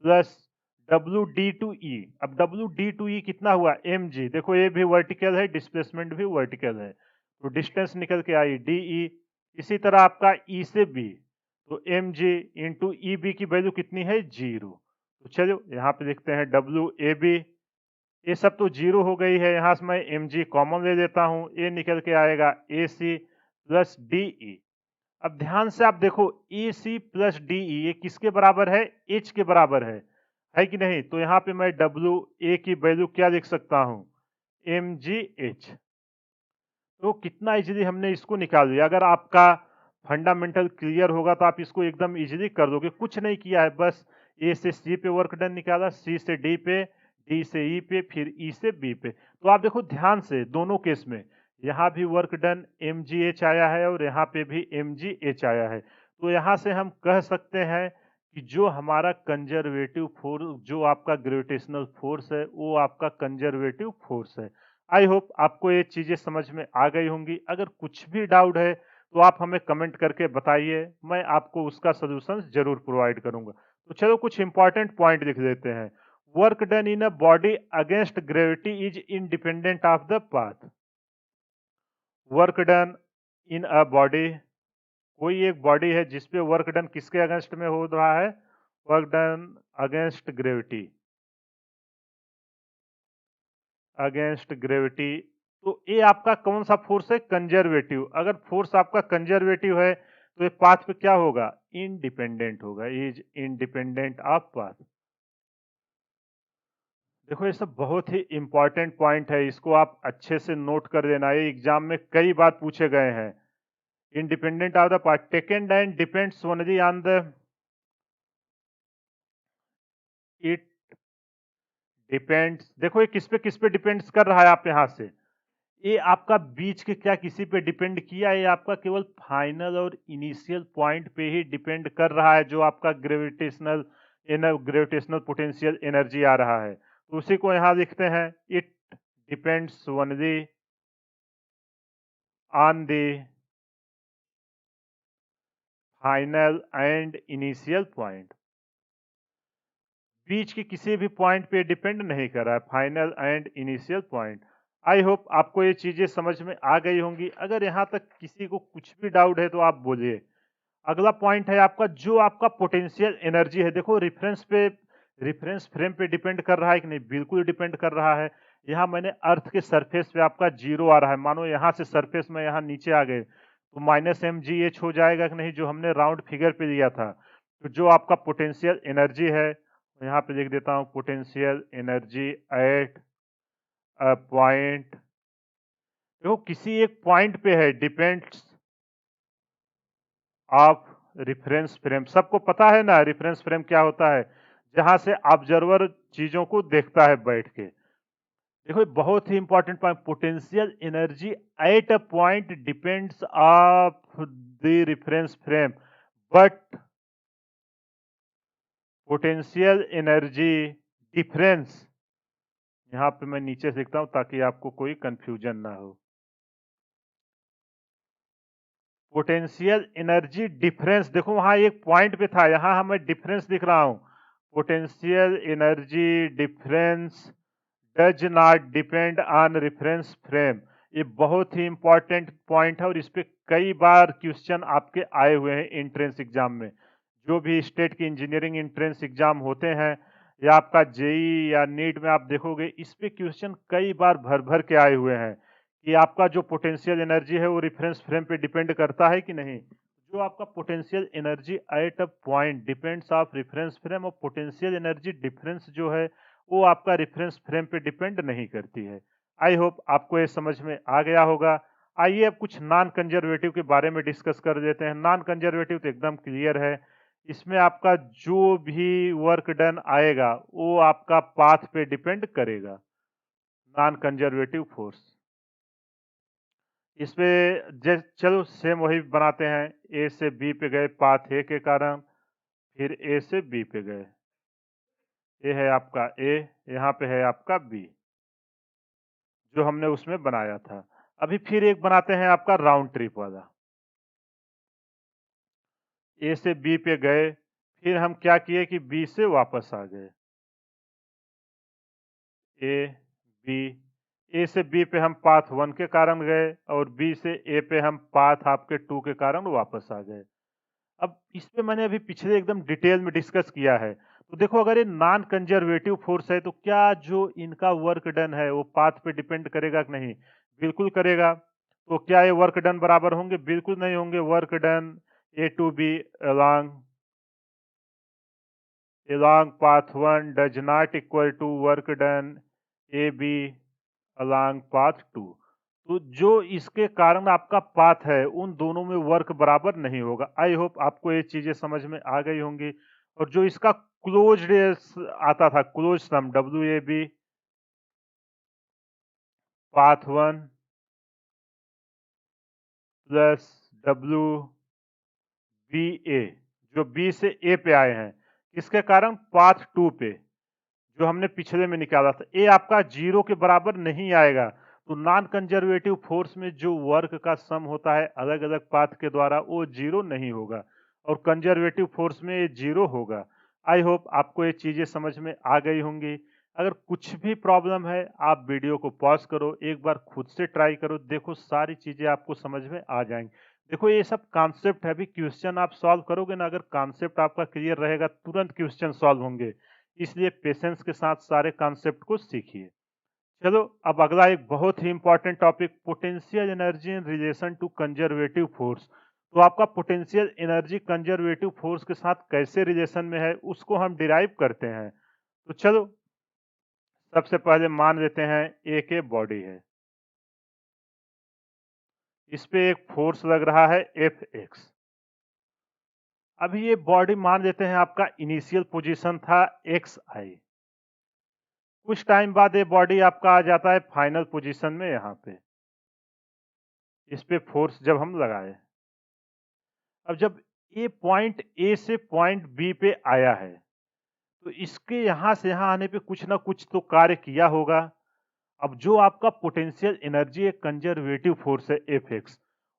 प्लस डब्ल्यू डी टू ई। अब डब्ल्यू डी टू ई कितना हुआ, एम जी। देखो ये भी वर्टिकल है, डिस्प्लेसमेंट भी वर्टिकल है, तो डिस्टेंस निकल के आई डी ई। इसी तरह आपका ई से बी, तो M G into E B की वैल्यू कितनी है, जीरो। तो चलो यहाँ पे लिखते हैं डब्ल्यू ए बी। ये सब तो जीरो हो गई है, यहाँ से मैं एम जी कॉमन ले लेता हूँ, ये निकल के आएगा ए सी प्लस डी ई। अब ध्यान से आप देखो, ए सी प्लस डी ई ये किसके बराबर है, एच के बराबर है कि नहीं? तो यहाँ पे मैं डब्ल्यू ए की वैल्यू क्या लिख सकता हूँ, एम जी एच। तो कितना इजीली हमने इसको निकाल लिया। अगर आपका फंडामेंटल क्लियर होगा तो आप इसको एकदम इजीली कर दोगे। कुछ नहीं किया है, बस ए से सी पे वर्क डन निकाला, सी से डी पे, डी से ई पे, फिर ई से बी पे। तो आप देखो ध्यान से दोनों केस में, यहाँ भी work done M G H आया है और यहाँ पे भी एम जी एच आया है। तो यहाँ से हम कह सकते हैं कि जो हमारा कंजर्वेटिव फोर्स, जो आपका ग्रेविटेशनल फोर्स है, वो आपका कंजर्वेटिव फोर्स है। आई होप आपको ये चीजें समझ में आ गई होंगी। अगर कुछ भी डाउट है तो आप हमें कमेंट करके बताइए, मैं आपको उसका सोल्यूशन जरूर प्रोवाइड करूंगा। तो चलो कुछ इंपॉर्टेंट पॉइंट लिख देते हैं। Work done in a body against gravity is independent of the path. Work done in a body, कोई एक बॉडी है जिसपे वर्क डन किसके अगेंस्ट में हो रहा है, work done against gravity, against gravity. तो ये आपका कौन सा फोर्स है, कंजर्वेटिव। अगर फोर्स आपका कंजर्वेटिव है तो ये पाथ पे क्या होगा, इंडिपेंडेंट होगा, इज इंडिपेंडेंट ऑफ पाथ। देखो ये सब बहुत ही इंपॉर्टेंट पॉइंट है, इसको आप अच्छे से नोट कर देना, ये एग्जाम में कई बार पूछे गए हैं। Independent of the path taken and depends only on the, it depends. देखो ये किस पे डिपेंड्स कर रहा है, आप यहां से ये आपका बीच के क्या किसी पे डिपेंड किया, ये आपका केवल फाइनल और इनिशियल पॉइंट पे ही डिपेंड कर रहा है, जो आपका ग्रेविटेशनल पोटेंशियल एनर्जी आ रहा है। तो उसी को यहां लिखते हैं, it depends only on the final and initial point. बीच के किसी भी पॉइंट पे डिपेंड नहीं कर रहा है, final and initial point. I hope आपको ये चीजें समझ में आ गई होंगी। अगर यहाँ तक किसी को कुछ भी डाउट है तो आप बोलिए। अगला पॉइंट है आपका, जो आपका पोटेंशियल एनर्जी है। देखो रेफरेंस फ्रेम पे डिपेंड कर रहा है कि नहीं, बिल्कुल डिपेंड कर रहा है। यहाँ मैंने अर्थ के सरफेस पे आपका जीरो आ रहा है, मानो यहाँ से सरफेस में यहाँ नीचे आ गए तो माइनस एम जी एच हो जाएगा कि नहीं, जो हमने राउंड फिगर पे लिया था। तो जो आपका पोटेंशियल एनर्जी है, यहाँ पे लिख देता हूँ, potential energy at a point. देखो किसी एक पॉइंट पे है, डिपेंड्स ऑफ रेफरेंस फ्रेम। सबको पता है ना रेफरेंस फ्रेम क्या होता है, जहां से ऑब्जर्वर चीजों को देखता है बैठ के। देखो बहुत ही important point, potential energy at a point depends of the reference frame, but potential energy difference, यहाँ पे मैं नीचे से लिखता हूं ताकि आपको कोई कंफ्यूजन ना हो। पोटेंशियल एनर्जी डिफरेंस, देखो वहां एक पॉइंट पे था, यहां मैं डिफरेंस लिख रहा हूं। Potential energy difference does not depend on reference frame. ये बहुत ही इंपॉर्टेंट पॉइंट है और इस पे कई बार क्वेश्चन आपके आए हुए हैं एंट्रेंस एग्जाम में। जो भी स्टेट की इंजीनियरिंग एंट्रेंस एग्जाम होते हैं या आपका जेई या नीट में आप देखोगे, इस पे क्वेश्चन कई बार भर भर के आए हुए हैं कि आपका जो पोटेंशियल एनर्जी है वो रेफरेंस फ्रेम पे डिपेंड करता है कि नहीं। जो आपका potential energy at a point depends of reference frame, और पोटेंशियल एनर्जी डिफरेंस जो है वो आपका रेफरेंस फ्रेम पे डिपेंड नहीं करती है। आई होप आपको ये समझ में आ गया होगा। आइए अब कुछ नॉन कंजर्वेटिव के बारे में डिस्कस कर देते हैं। नॉन कंजर्वेटिव तो एकदम क्लियर है, इसमें आपका जो भी वर्क डन आएगा वो आपका पाथ पे डिपेंड करेगा। नॉन कंजर्वेटिव फोर्स, इसपे चलो सेम वही बनाते हैं। ए से बी पे गए पाथ ए के कारण, फिर ए से बी पे गए। ये है आपका ए, यहाँ पे है आपका बी, जो हमने उसमें बनाया था। अभी फिर एक बनाते हैं आपका राउंड ट्रिप वाला। ए से बी पे गए, फिर हम क्या किए कि बी से वापस आ गए। ए बी, ए से बी पे हम पाथ 1 के कारण गए, और बी से ए पे हम पाथ आपके 2 के कारण वापस आ गए। अब इस पे मैंने अभी पिछले एकदम डिटेल में डिस्कस किया है। तो देखो, अगर ये नॉन कंजर्वेटिव फोर्स है तो क्या जो इनका वर्क डन है वो पाथ पे डिपेंड करेगा कि नहीं? बिल्कुल करेगा। तो क्या ये वर्क डन बराबर होंगे? बिल्कुल नहीं होंगे। Work done A to B along path 1 does not equal to work done A B along path 2। तो जो इसके कारण आपका पाथ है उन दोनों में वर्क बराबर नहीं होगा। आई होप आपको ये चीजें समझ में आ गई होंगी। और जो इसका क्लोज आता था, close sum W A B path 1 plus W B A, जो बी से ए पे आए हैं, इसके कारण पाथ 2 पे जो हमने पिछले में निकाला था, ए आपका 0 के बराबर नहीं आएगा। तो नॉन कंजर्वेटिव फोर्स में जो वर्क का सम होता है अलग अलग पाथ के द्वारा, वो 0 नहीं होगा, और कंजर्वेटिव फोर्स में ये 0 होगा। आई होप आपको ये चीजें समझ में आ गई होंगी। अगर कुछ भी प्रॉब्लम है, आप वीडियो को पॉज करो, एक बार खुद से ट्राई करो, देखो सारी चीजें आपको समझ में आ जाएंगी। देखो, ये सब कॉन्सेप्ट है, अभी क्वेश्चन आप सॉल्व करोगे ना, अगर कॉन्सेप्ट आपका क्लियर रहेगा तुरंत क्वेश्चन सॉल्व होंगे। इसलिए पेशेंस के साथ सारे कॉन्सेप्ट को सीखिए। चलो, अब अगला एक बहुत ही important topic, potential energy in relation to conservative force. तो आपका पोटेंशियल एनर्जी कंजर्वेटिव फोर्स के साथ कैसे रिलेशन में है उसको हम डिराइव करते हैं। तो चलो, सबसे पहले मान लेते हैं ए के बॉडी है, इस पे एक फोर्स लग रहा है एफ एक्स। अभी ये बॉडी मान लेते हैं आपका इनिशियल पोजीशन था एक्स आई। कुछ टाइम बाद ये बॉडी आपका आ जाता है फाइनल पोजीशन में, यहाँ पे इस पे फोर्स जब हम लगाए। अब जब ये पॉइंट ए से पॉइंट बी पे आया है, तो इसके यहां से यहां आने पे कुछ ना कुछ तो कार्य किया होगा। अब जो आपका पोटेंशियल एनर्जी एक कंजर्वेटिव फोर्स है एफ एक्स,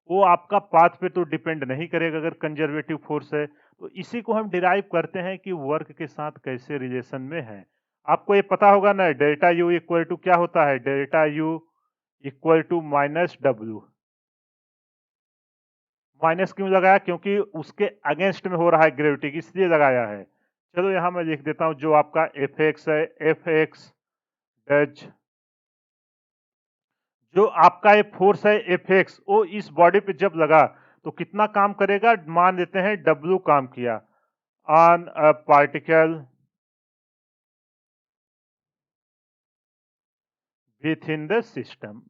वो आपका पाथ पे तो डिपेंड नहीं करेगा अगर कंजर्वेटिव फोर्स है। तो इसी को हम डिराइव करते हैं कि वर्क के साथ कैसे रिलेशन में है। आपको ये पता होगा ना, डेल्टा यू इक्वल टू क्या होता है? Delta U equal to minus W. Minus क्यों लगाया? क्योंकि उसके अगेंस्ट में हो रहा है ग्रेविटी, इसलिए लगाया है। चलो, यहां मैं लिख देता हूं, जो आपका एफ एक्स है, एफ एक्स डज, जो आपका ये फोर्स है एफ एक्स, वो इस बॉडी पे जब लगा तो कितना काम करेगा? मान लेते हैं डब्ल्यू काम किया on a particle with in the system.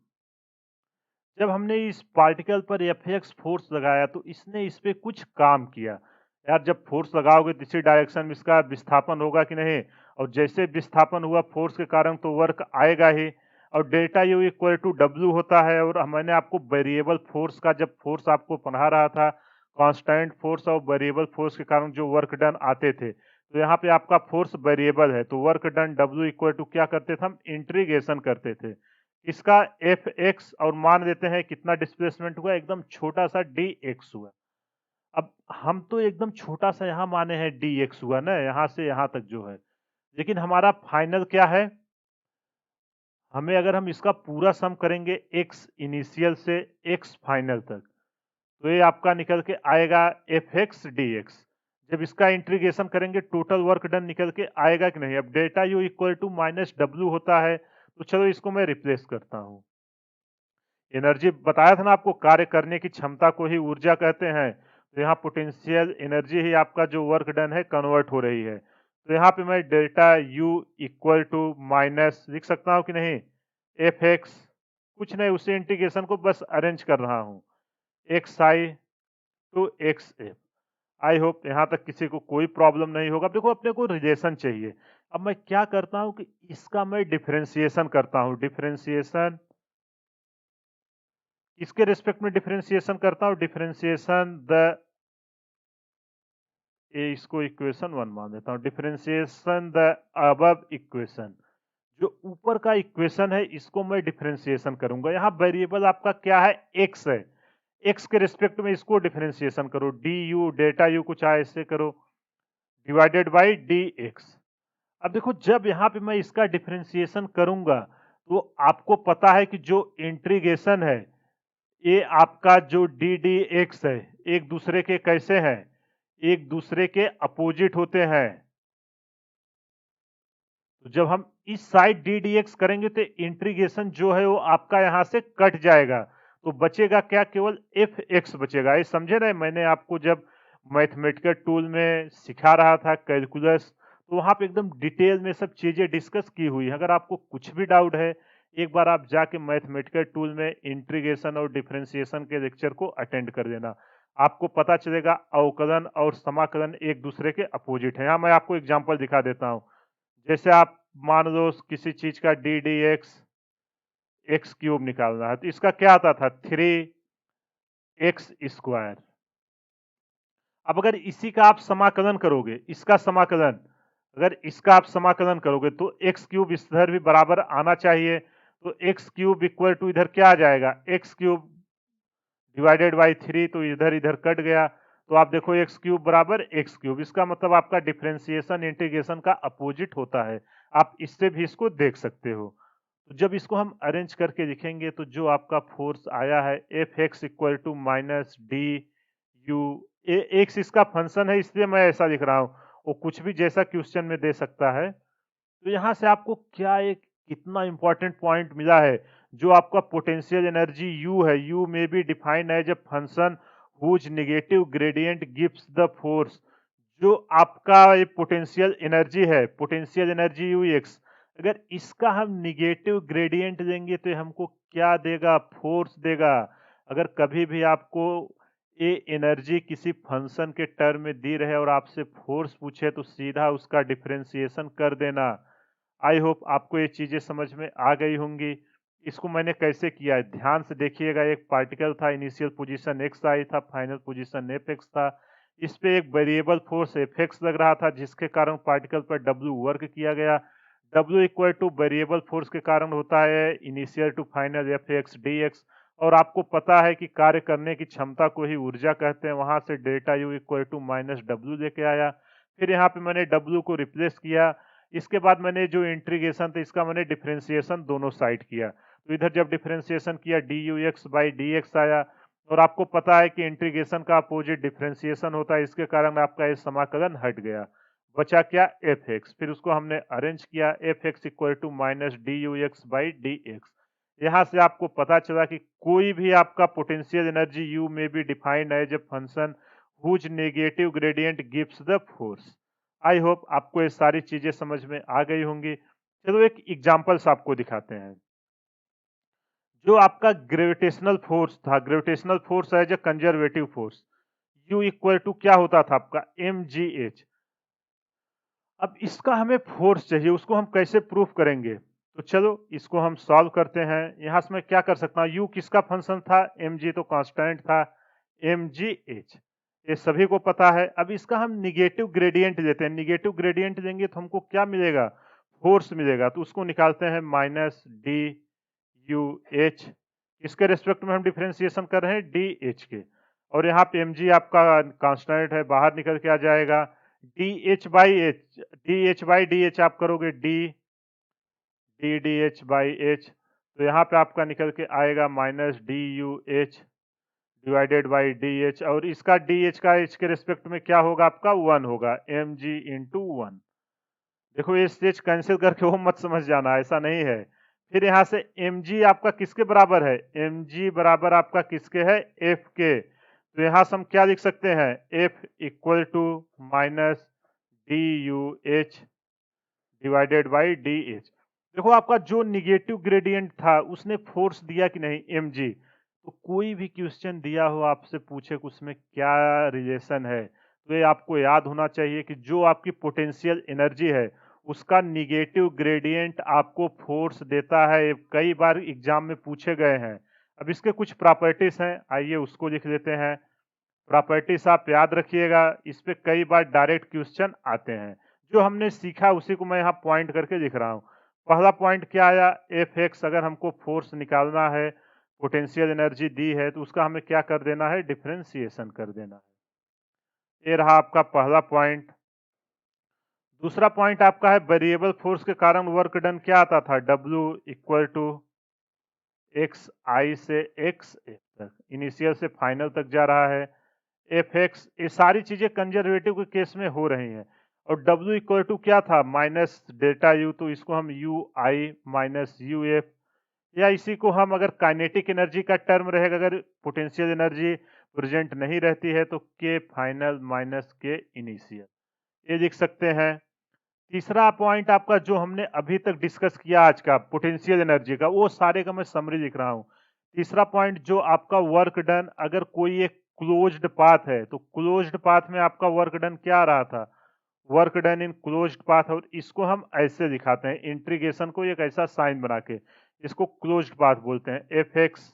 जब हमने इस पार्टिकल पर एफएक्स फोर्स लगाया तो इसने इस पे कुछ काम किया। यार, जब फोर्स लगाओगे तो इसी डायरेक्शन में इसका विस्थापन होगा कि नहीं? और जैसे विस्थापन हुआ फोर्स के कारण तो वर्क आएगा ही। और delta U equal to W होता है। और मैंने आपको वेरिएबल फोर्स का, जब फोर्स आपको पढ़ा रहा था, कांस्टेंट फोर्स और वेरिएबल फोर्स के कारण जो वर्क डन आते थे, तो यहाँ पे आपका फोर्स वेरिएबल है, तो work done W equal to क्या करते थे हम? इंटीग्रेशन करते थे इसका एफ एक्स, और मान लेते हैं कितना डिस्प्लेसमेंट हुआ? एकदम छोटा सा डी एक्स हुआ। अब हम तो एकदम छोटा सा यहाँ माने हैं डी एक्स हुआ ना, यहाँ से यहाँ तक जो है, लेकिन हमारा फाइनल क्या है? हमें अगर हम इसका पूरा सम करेंगे एक्स इनिशियल से एक्स फाइनल तक, तो ये आपका निकल के आएगा एफ एक्स डी एक्स। जब इसका इंटीग्रेशन करेंगे टोटल वर्क डन निकल के आएगा कि नहीं? अब delta U equal to minus W होता है, तो चलो इसको मैं रिप्लेस करता हूँ। एनर्जी बताया था ना आपको, कार्य करने की क्षमता को ही ऊर्जा कहते हैं। तो यहाँ पोटेंशियल एनर्जी ही आपका जो वर्क डन है कन्वर्ट हो रही है। तो यहाँ पे मैं delta U equal to minus लिख सकता हूँ कि नहीं, एफ एक्स, कुछ नहीं, उसी इंटीग्रेशन को बस अरेंज कर रहा हूँ, X I to X F. I hope यहाँ तक किसी को कोई प्रॉब्लम नहीं होगा। अब देखो अपने को रिलेशन चाहिए। अब मैं क्या करता हूँ कि इसका मैं डिफरेंशिएशन करता हूँ। डिफरेंशिएशन इसके रिस्पेक्ट में डिफरेंशिएशन करता हूँ। डिफरेंशिएशन द, ये इसको इक्वेशन 1 मान देता हूँ। डिफरेंशिएशन द अबव इक्वेशन, जो ऊपर का इक्वेशन है इसको मैं डिफरेंशिएशन करूंगा। यहाँ वेरिएबल आपका क्या है, एक्स है। एक्स के रिस्पेक्ट में इसको डिफरेंशिएशन करो, डी यू डेटा यू कुछ ऐसे करो, डिवाइडेड बाई डी एक्स। अब देखो जब यहाँ पे मैं इसका डिफरेंशिएशन करूंगा तो आपको पता है कि जो इंटीग्रेशन है ये आपका जो डी डी एक्स है, एक दूसरे के कैसे हैं, एक दूसरे के अपोजिट होते हैं। तो जब हम इस साइड डी डी एक्स करेंगे तो इंटीग्रेशन जो है वो आपका यहां से कट जाएगा, तो बचेगा क्या, केवल एफ एक्स बचेगा। ये समझे ना, मैंने आपको जब मैथमेटिकल टूल में सिखा रहा था कैलकुलस, तो वहां पे एकदम डिटेल में सब चीजें डिस्कस की हुई है। अगर आपको कुछ भी डाउट है, एक बार आप जाके मैथमेटिकल टूल में इंटीग्रेशन और डिफरेंशिएशन के लेक्चर को अटेंड कर देना, आपको पता चलेगा अवकलन और समाकलन एक दूसरे के अपोजिट है। यहाँ मैं आपको एग्जाम्पल दिखा देता हूँ। जैसे आप मान लो किसी चीज का D D x x cube निकालना है, तो इसका क्या आता था, 3x²। अब अगर इसी का आप समाकलन करोगे, इसका समाकलन, अगर इसका आप समाकलन करोगे तो एक्स क्यूब इधर भी बराबर आना चाहिए। तो एक्स क्यूब इक्वल टू इधर क्या आ जाएगा, एक्स क्यूब डिवाइडेड बाई 3, तो इधर इधर कट गया। तो आप देखो एक्स क्यूब बराबर एक्स क्यूब, इसका मतलब आपका डिफरेंशिएशन इंटीग्रेशन का अपोजिट होता है। आप इससे भी इसको देख सकते हो। तो जब इसको हम अरेंज करके लिखेंगे तो जो आपका फोर्स आया है F X equal to minus D U, X इसका फंक्शन है इसलिए मैं ऐसा लिख रहा हूँ, वो कुछ भी जैसा क्वेश्चन में दे सकता है। तो यहाँ से आपको क्या एक कितना इंपॉर्टेंट पॉइंट मिला है, जो आपका पोटेंशियल एनर्जी यू है, यू में be defined as a function whose negative gradient gives the force. जो आपका ये पोटेंशियल एनर्जी है, पोटेंशियल एनर्जी यू एक्स, अगर इसका हम निगेटिव ग्रेडियंट लेंगे तो ये हमको क्या देगा, फोर्स देगा। अगर कभी भी आपको ये एनर्जी किसी फंक्शन के टर्म में दी रहे और आपसे फोर्स पूछे तो सीधा उसका डिफरेंशिएशन कर देना। आई होप आपको ये चीजें समझ में आ गई होंगी। इसको मैंने कैसे किया है ध्यान से देखिएगा। एक पार्टिकल था, इनिशियल पोजीशन एक्स आई था, फाइनल पोजीशन एफ एक्स था। इस पे एक वेरिएबल फोर्स एफ एक्स लग रहा था, जिसके कारण पार्टिकल पर डब्ल्यू वर्क किया गया। W equal to variable force के कारण होता है initial to final F X D X. और आपको पता है कि कार्य करने की क्षमता को ही ऊर्जा कहते हैं। वहां से delta U equal to minus W लेके आया। फिर यहाँ पे मैंने डब्ल्यू को रिप्लेस किया। इसके बाद मैंने जो इंटीग्रेशन था इसका मैंने डिफरेंशिएशन दोनों साइड किया। तो इधर जब डिफरेंशिएशन किया D U X by D x आया। और आपको पता है कि इंटीग्रेशन का अपोजिट डिफरेंशिएशन होता है, इसके कारण आपका ये समाकलन हट गया। बचा क्या, एफ एक्स। फिर उसको हमने अरेंज किया, F X equal to minus D U X by D X. यहाँ से आपको पता चला कि कोई भी आपका पोटेंशियल एनर्जी यू में be defined as a function whose negative gradient gives the force. I hope आपको ये सारी चीजें समझ में आ गई होंगी। चलो एक एग्जांपल्स आपको दिखाते हैं। जो आपका ग्रेविटेशनल फोर्स था, gravitational force as a conservative force, U equal to क्या होता था आपका, एम जी एच। अब इसका हमें फोर्स चाहिए, उसको हम कैसे प्रूफ करेंगे, तो चलो इसको हम सॉल्व करते हैं। यहां से मैं क्या कर सकता हूं, यू किसका फंक्शन था, एम जी तो कांस्टेंट था, एम जी एच ये सभी को पता है। अब इसका हम निगेटिव ग्रेडियंट लेते हैं, निगेटिव ग्रेडियंट लेंगे तो हमको क्या मिलेगा, फोर्स मिलेगा। तो उसको निकालते हैं माइनस डी यू एच, इसके रिस्पेक्ट में हम डिफरेंशिएशन कर रहे हैं डी एच के। और यहाँ पे एम जी आपका कांस्टेंट है, बाहर निकल के आ जाएगा D H by H, D H by D H आप करोगे D D D H by H. तो यहाँ पे आपका निकल के आएगा minus D U H divided by D H. और इसका डी एच का एच के रिस्पेक्ट में क्या होगा, आपका 1 होगा, एम जी इंटू 1। देखो ये स्टेज कैंसिल करके वो मत समझ जाना, ऐसा नहीं है। फिर यहाँ से mg आपका किसके बराबर है? mg बराबर आपका किसके है? f के। तो यहाँ से हम क्या लिख सकते हैं? f equal to minus DUH divided by DH। देखो आपका जो निगेटिव ग्रेडियंट था उसने फोर्स दिया कि नहीं? mg। तो कोई भी क्वेश्चन दिया हो आपसे पूछे कि उसमें क्या रिलेशन है, तो ये आपको याद होना चाहिए कि जो आपकी पोटेंशियल एनर्जी है उसका निगेटिव ग्रेडियंट आपको फोर्स देता है। ये कई बार एग्जाम में पूछे गए हैं। अब इसके कुछ प्रॉपर्टीज हैं, आइए उसको लिख लेते हैं। प्रॉपर्टीज आप याद रखिएगा, इस पे कई बार डायरेक्ट क्वेश्चन आते हैं। जो हमने सीखा उसी को मैं यहाँ पॉइंट करके लिख रहा हूँ। पहला पॉइंट क्या आया? एफ एक्स, अगर हमको फोर्स निकालना है, पोटेंशियल एनर्जी दी है, तो उसका हमें क्या कर देना है? डिफरेंशिएशन कर देना है। ये रहा आपका पहला पॉइंट। दूसरा पॉइंट आपका है वेरिएबल फोर्स के कारण वर्क डन क्या आता था? W इक्वल टू एक्स आई से एक्स एफ तक, इनिशियल से फाइनल तक जा रहा है। एफ एक्स, ये सारी चीजें कंजर्वेटिव के केस में हो रही हैं। और W इक्वल टू क्या था? माइनस डेल्टा यू, तो इसको हम you I minus U F, या इसी को हम अगर काइनेटिक एनर्जी का टर्म रहेगा, अगर पोटेंशियल एनर्जी प्रेजेंट नहीं रहती है तो के फाइनल माइनस के इनिशियल, ये लिख सकते हैं। तीसरा पॉइंट आपका जो हमने अभी तक डिस्कस किया आज का पोटेंशियल एनर्जी का, वो सारे का मैं समरी लिख रहा हूं। तीसरा पॉइंट जो आपका वर्क डन, अगर कोई एक क्लोज्ड पाथ है तो क्लोज्ड पाथ में आपका वर्क डन क्या आ रहा था? Work done in closed path. और इसको हम ऐसे दिखाते हैं, इंटीग्रेशन को एक ऐसा साइन बना के, इसको क्लोज्ड पाथ बोलते हैं। एफ एक्स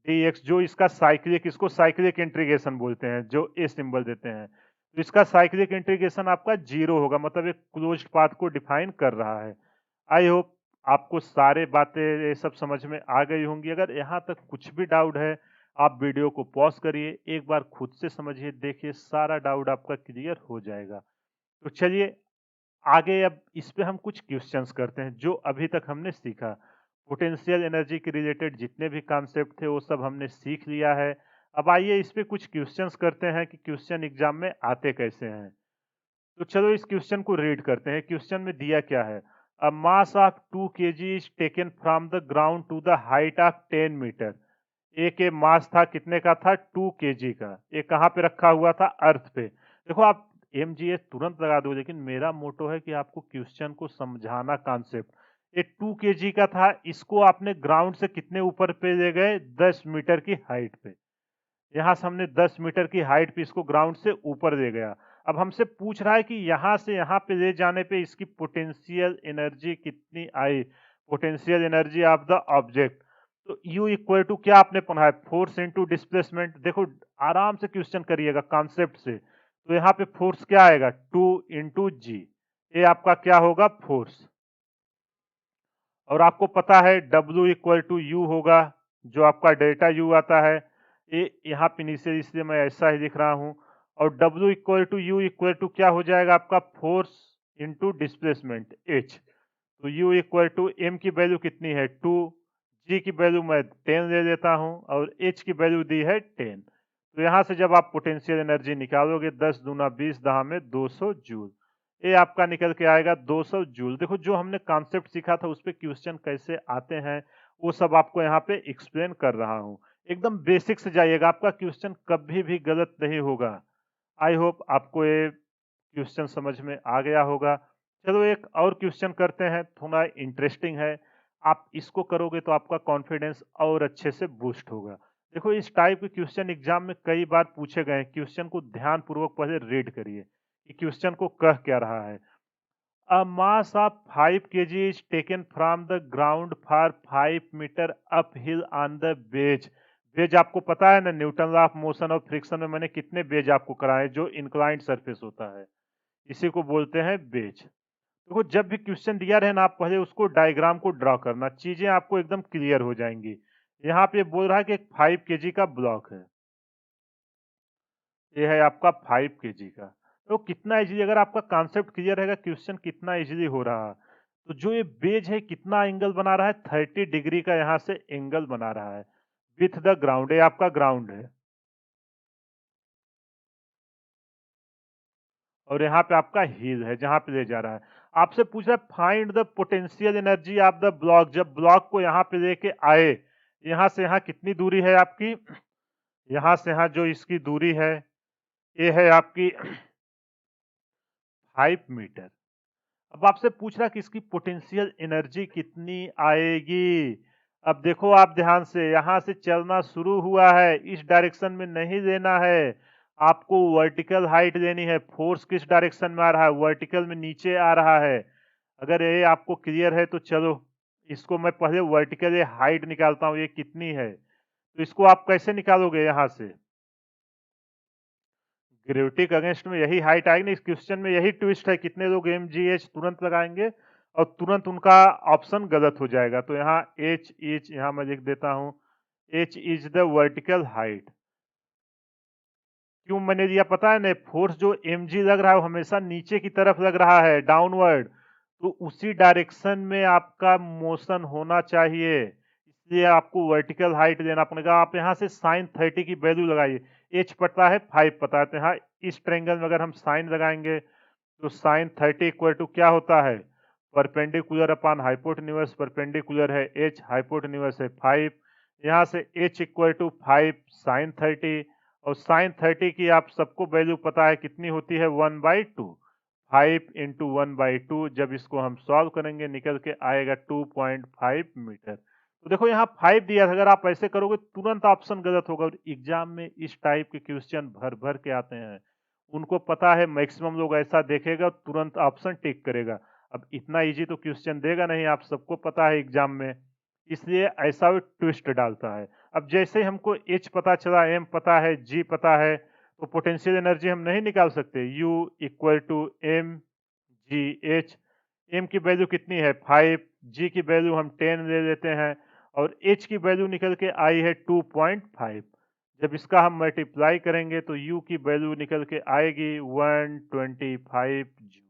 डी एक्स, जो इसका साइक्लिक, इसको साइक्लिक इंटीग्रेशन बोलते हैं, जो ए सिंबल देते हैं। तो इसका साइक्लिक इंटीग्रेशन आपका जीरो होगा, मतलब एक क्लोज्ड पाथ को डिफाइन कर रहा है। आई होप आपको सारे बातें ये सब समझ में आ गई होंगी। अगर यहाँ तक कुछ भी डाउट है, आप वीडियो को पॉज करिए, एक बार खुद से समझिए, देखिए सारा डाउट आपका क्लियर हो जाएगा। तो चलिए आगे अब इस पे हम कुछ क्वेश्चंस करते हैं जो अभी तक हमने सीखा। पोटेंशियल एनर्जी के रिलेटेड जितने भी कॉन्सेप्ट थे वो सब हमने सीख लिया है। अब आइए इस पे कुछ क्वेश्चंस करते हैं कि क्वेश्चन एग्जाम में आते कैसे हैं। तो चलो इस क्वेश्चन को रीड करते हैं। क्वेश्चन में दिया क्या है? A mass of 2 kg is taken from the ground to the height of 10 metre. एक ये मास था, कितने का था? 2 kg का। ये कहाँ पे रखा हुआ था? अर्थ पे। देखो आप MGS तुरंत लगा दो, लेकिन मेरा मोटो है कि आपको क्वेश्चन को समझाना कॉन्सेप्ट। ये 2 kg का था, इसको आपने ग्राउंड से कितने ऊपर पे ले गए? 10 मीटर की हाइट पे। यहाँ से हमने 10 मीटर की हाइट पे इसको ग्राउंड से ऊपर ले गया। अब हमसे पूछ रहा है कि यहाँ से यहाँ पे ले जाने पे इसकी पोटेंशियल एनर्जी कितनी आई? Potential energy of the object. तो U इक्वल टू क्या आपने पढ़ा है? Force into displacement. देखो आराम से क्वेश्चन करिएगा कॉन्सेप्ट से। तो यहाँ पे फोर्स क्या आएगा? 2 इंटू जी। ये आपका क्या होगा? फोर्स। और आपको पता है W इक्वल टू यू होगा, जो आपका डेल्टा यू आता है। ये यहाँ पे नीचे इसलिए मैं ऐसा ही लिख रहा हूँ। और W equal to U equal to क्या हो जाएगा आपका? Force into displacement H। तो U इक्वल टू M की वैल्यू कितनी है? 2। G की वैल्यू मैं 10 ले लेता हूँ और H की वैल्यू दी है 10। तो यहाँ से जब आप पोटेंशियल एनर्जी निकालोगे 10 दूना 20 दहा में 200 जूल, ये आपका निकल के आएगा 200 जूल। देखो जो हमने कॉन्सेप्ट सीखा था उस पे क्वेश्चन कैसे आते हैं वो सब आपको यहाँ पे एक्सप्लेन कर रहा हूँ। एकदम बेसिक से जाइएगा, आपका क्वेश्चन कभी भी गलत नहीं होगा। आई होप आपको ये क्वेश्चन समझ में आ गया होगा। चलो एक और क्वेश्चन करते हैं, थोड़ा इंटरेस्टिंग है। आप इसको करोगे तो आपका कॉन्फिडेंस और अच्छे से बूस्ट होगा। देखो इस टाइप के क्वेश्चन एग्जाम में कई बार पूछे गए हैं। क्वेश्चन को ध्यान पूर्वक पहले रीड करिए कि क्वेश्चन को कह क्या रहा है। A mass of 5 kg is taken from the ground for 5 meter uphill on the wedge। Wedge आपको पता है ना, न्यूटन लॉ ऑफ मोशन और फ्रिक्शन में मैंने कितने वेज आपको कराए, जो इंक्लाइंड सरफेस होता है इसी को बोलते हैं वेज। देखो जब भी क्वेश्चन दिया रहे ना, आप पहले उसको डायग्राम को ड्रॉ करना, चीजें आपको एकदम क्लियर हो जाएंगी। यहाँ पे बोल रहा है कि एक 5 kg का ब्लॉक है, ये है आपका 5 kg का। तो कितना इजीली, अगर आपका कॉन्सेप्ट क्लियर रहेगा, क्वेश्चन कितना इजीली हो रहा है। तो जो ये बेज है कितना एंगल बना रहा है? 30 डिग्री का यहाँ से एंगल बना रहा है विथ द ग्राउंड। ये आपका ग्राउंड है और यहाँ पे आपका हील है जहां पे ले जा रहा है। आपसे पूछ रहा है find the potential energy of the block. जब ब्लॉक को यहाँ पे लेके आए, यहाँ से यहाँ कितनी दूरी है आपकी, यहाँ से यहाँ जो इसकी दूरी है ये है आपकी 5 मीटर। अब आपसे पूछ रहा है कि इसकी पोटेंशियल एनर्जी कितनी आएगी। अब देखो आप ध्यान से, यहां से चलना शुरू हुआ है, इस डायरेक्शन में नहीं लेना है, आपको वर्टिकल हाइट लेनी है। फोर्स किस डायरेक्शन में आ रहा है, वर्टिकल में नीचे आ रहा है। अगर ये आपको क्लियर है तो चलो इसको मैं पहले वर्टिकल ये हाइट निकालता हूं, ये कितनी है। तो इसको आप कैसे निकालोगे, यहां से ग्रेविटी के अगेंस्ट में यही हाइट आएगी ना। इस क्वेश्चन में यही ट्विस्ट है, कितने लोग mgh तुरंत लगाएंगे और तुरंत उनका ऑप्शन गलत हो जाएगा। तो यहाँ h इज, यहाँ मैं लिख देता हूँ h is the vertical height. क्यों मैंने दिया पता है ना, फोर्स जो mg लग रहा है वो हमेशा नीचे की तरफ लग रहा है, डाउनवर्ड। तो उसी डायरेक्शन में आपका मोशन होना चाहिए, इसलिए आपको वर्टिकल हाइट देना पड़ेगा। आप यहाँ से साइन 30 की वैल्यू लगाइए, h पता है 5 पता है, तो यहाँ इस ट्रायंगल में अगर हम साइन लगाएंगे तो साइन 30 इक्वल टू क्या होता है, परपेंडिकुलर अपॉन हाइपोटेन्यूज। परपेंडिकुलर है h, हाइपोटेन्यूज है 5, यहाँ से h इक्वल टू 5 साइन 30। और साइन 30 की आप सबको वैल्यू पता है कितनी होती है, 1/2। 5 इंटू 1/2, जब इसको हम सॉल्व करेंगे निकल के आएगा 2.5 मीटर। तो देखो यहाँ 5 दिया था, अगर आप ऐसे करोगे तुरंत ऑप्शन गलत होगा। और एग्जाम में इस टाइप के क्वेश्चन भर भर के आते हैं, उनको पता है मैक्सिमम लोग ऐसा देखेगा तुरंत ऑप्शन टिक करेगा। अब इतना इजी तो क्वेश्चन देगा नहीं, आप सबको पता है एग्जाम में, इसलिए ऐसा वो ट्विस्ट डालता है। अब जैसे ही हमको H पता चला, M पता है, G पता है, तो पोटेंशियल एनर्जी हम नहीं निकाल सकते। U equal to mgh। M की वैल्यू कितनी है 5, G की वैल्यू हम 10 ले लेते हैं, और H की वैल्यू निकल के आई है 2.5। जब इसका हम मल्टीप्लाई करेंगे तो U की वैल्यू निकल के आएगी 125 जूल।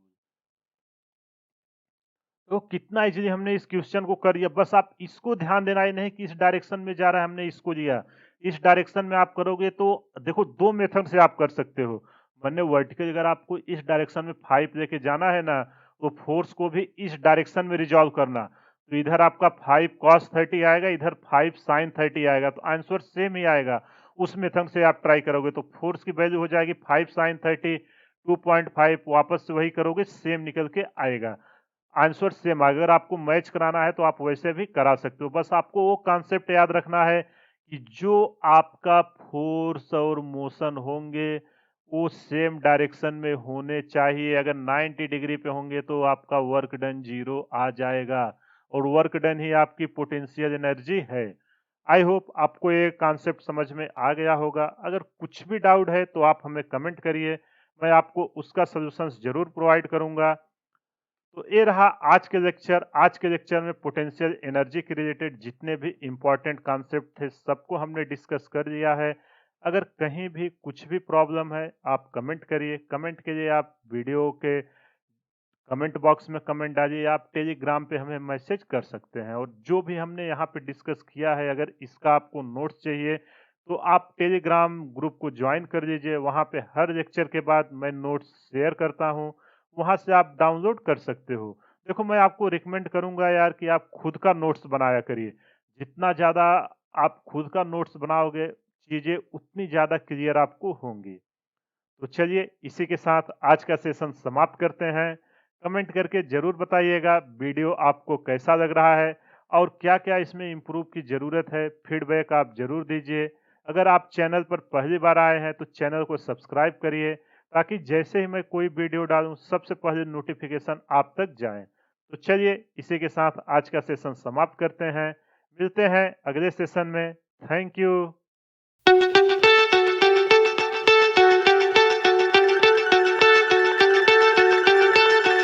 तो कितना इजीली हमने इस क्वेश्चन को कर लिया। बस आप इसको ध्यान देना ही नहीं कि इस डायरेक्शन में जा रहा है, हमने इसको लिया। इस डायरेक्शन में आप करोगे तो देखो दो मेथड से आप कर सकते हो। मैंने वर्टिकल, अगर आपको इस डायरेक्शन में 5 लेके जाना है ना, तो फोर्स को भी इस डायरेक्शन में रिजॉल्व करना। तो इधर आपका 5 cos 30 आएगा, इधर 5 sin 30 आएगा, तो आंसर सेम ही आएगा। उस मेथड से आप ट्राई करोगे तो फोर्स की वैल्यू हो जाएगी 5 sin 30, 2.5, वापस से वही करोगे सेम निकल के आएगा, आंसर सेम। अगर आपको मैच कराना है तो आप वैसे भी करा सकते हो। बस आपको वो कॉन्सेप्ट याद रखना है कि जो आपका फोर्स और मोशन होंगे वो सेम डायरेक्शन में होने चाहिए। अगर 90 डिग्री पे होंगे तो आपका वर्क डन 0 आ जाएगा, और वर्क डन ही आपकी पोटेंशियल एनर्जी है। आई होप आपको ये कॉन्सेप्ट समझ में आ गया होगा। अगर कुछ भी डाउट है तो आप हमें कमेंट करिए, मैं आपको उसका सॉल्यूशंस जरूर प्रोवाइड करूंगा। तो ये रहा आज के लेक्चर। आज के लेक्चर में पोटेंशियल एनर्जी के रिलेटेड जितने भी इंपॉर्टेंट कॉन्सेप्ट थे सबको हमने डिस्कस कर लिया है। अगर कहीं भी कुछ भी प्रॉब्लम है आप कमेंट करिए। कमेंट के लिए आप वीडियो के कमेंट बॉक्स में कमेंट डालिए, आप टेलीग्राम पे हमें मैसेज कर सकते हैं। और जो भी हमने यहाँ पे डिस्कस किया है, अगर इसका आपको नोट्स चाहिए तो आप टेलीग्राम ग्रुप को ज्वाइन कर लीजिए। वहाँ पे हर लेक्चर के बाद मैं नोट्स शेयर करता हूँ, वहाँ से आप डाउनलोड कर सकते हो। देखो मैं आपको रिकमेंड करूँगा यार कि आप खुद का नोट्स बनाया करिए। जितना ज़्यादा आप खुद का नोट्स बनाओगे, चीज़ें उतनी ज़्यादा क्लियर आपको होंगी। तो चलिए इसी के साथ आज का सेशन समाप्त करते हैं। कमेंट करके ज़रूर बताइएगा वीडियो आपको कैसा लग रहा है और क्या-क्या इसमें इम्प्रूव की ज़रूरत है। फीडबैक आप ज़रूर दीजिए। अगर आप चैनल पर पहली बार आए हैं तो चैनल को सब्सक्राइब करिए, ताकि जैसे ही मैं कोई वीडियो डालूं सबसे पहले नोटिफिकेशन आप तक जाए। तो चलिए इसी के साथ आज का सेशन समाप्त करते हैं। मिलते हैं अगले सेशन में। Thank you.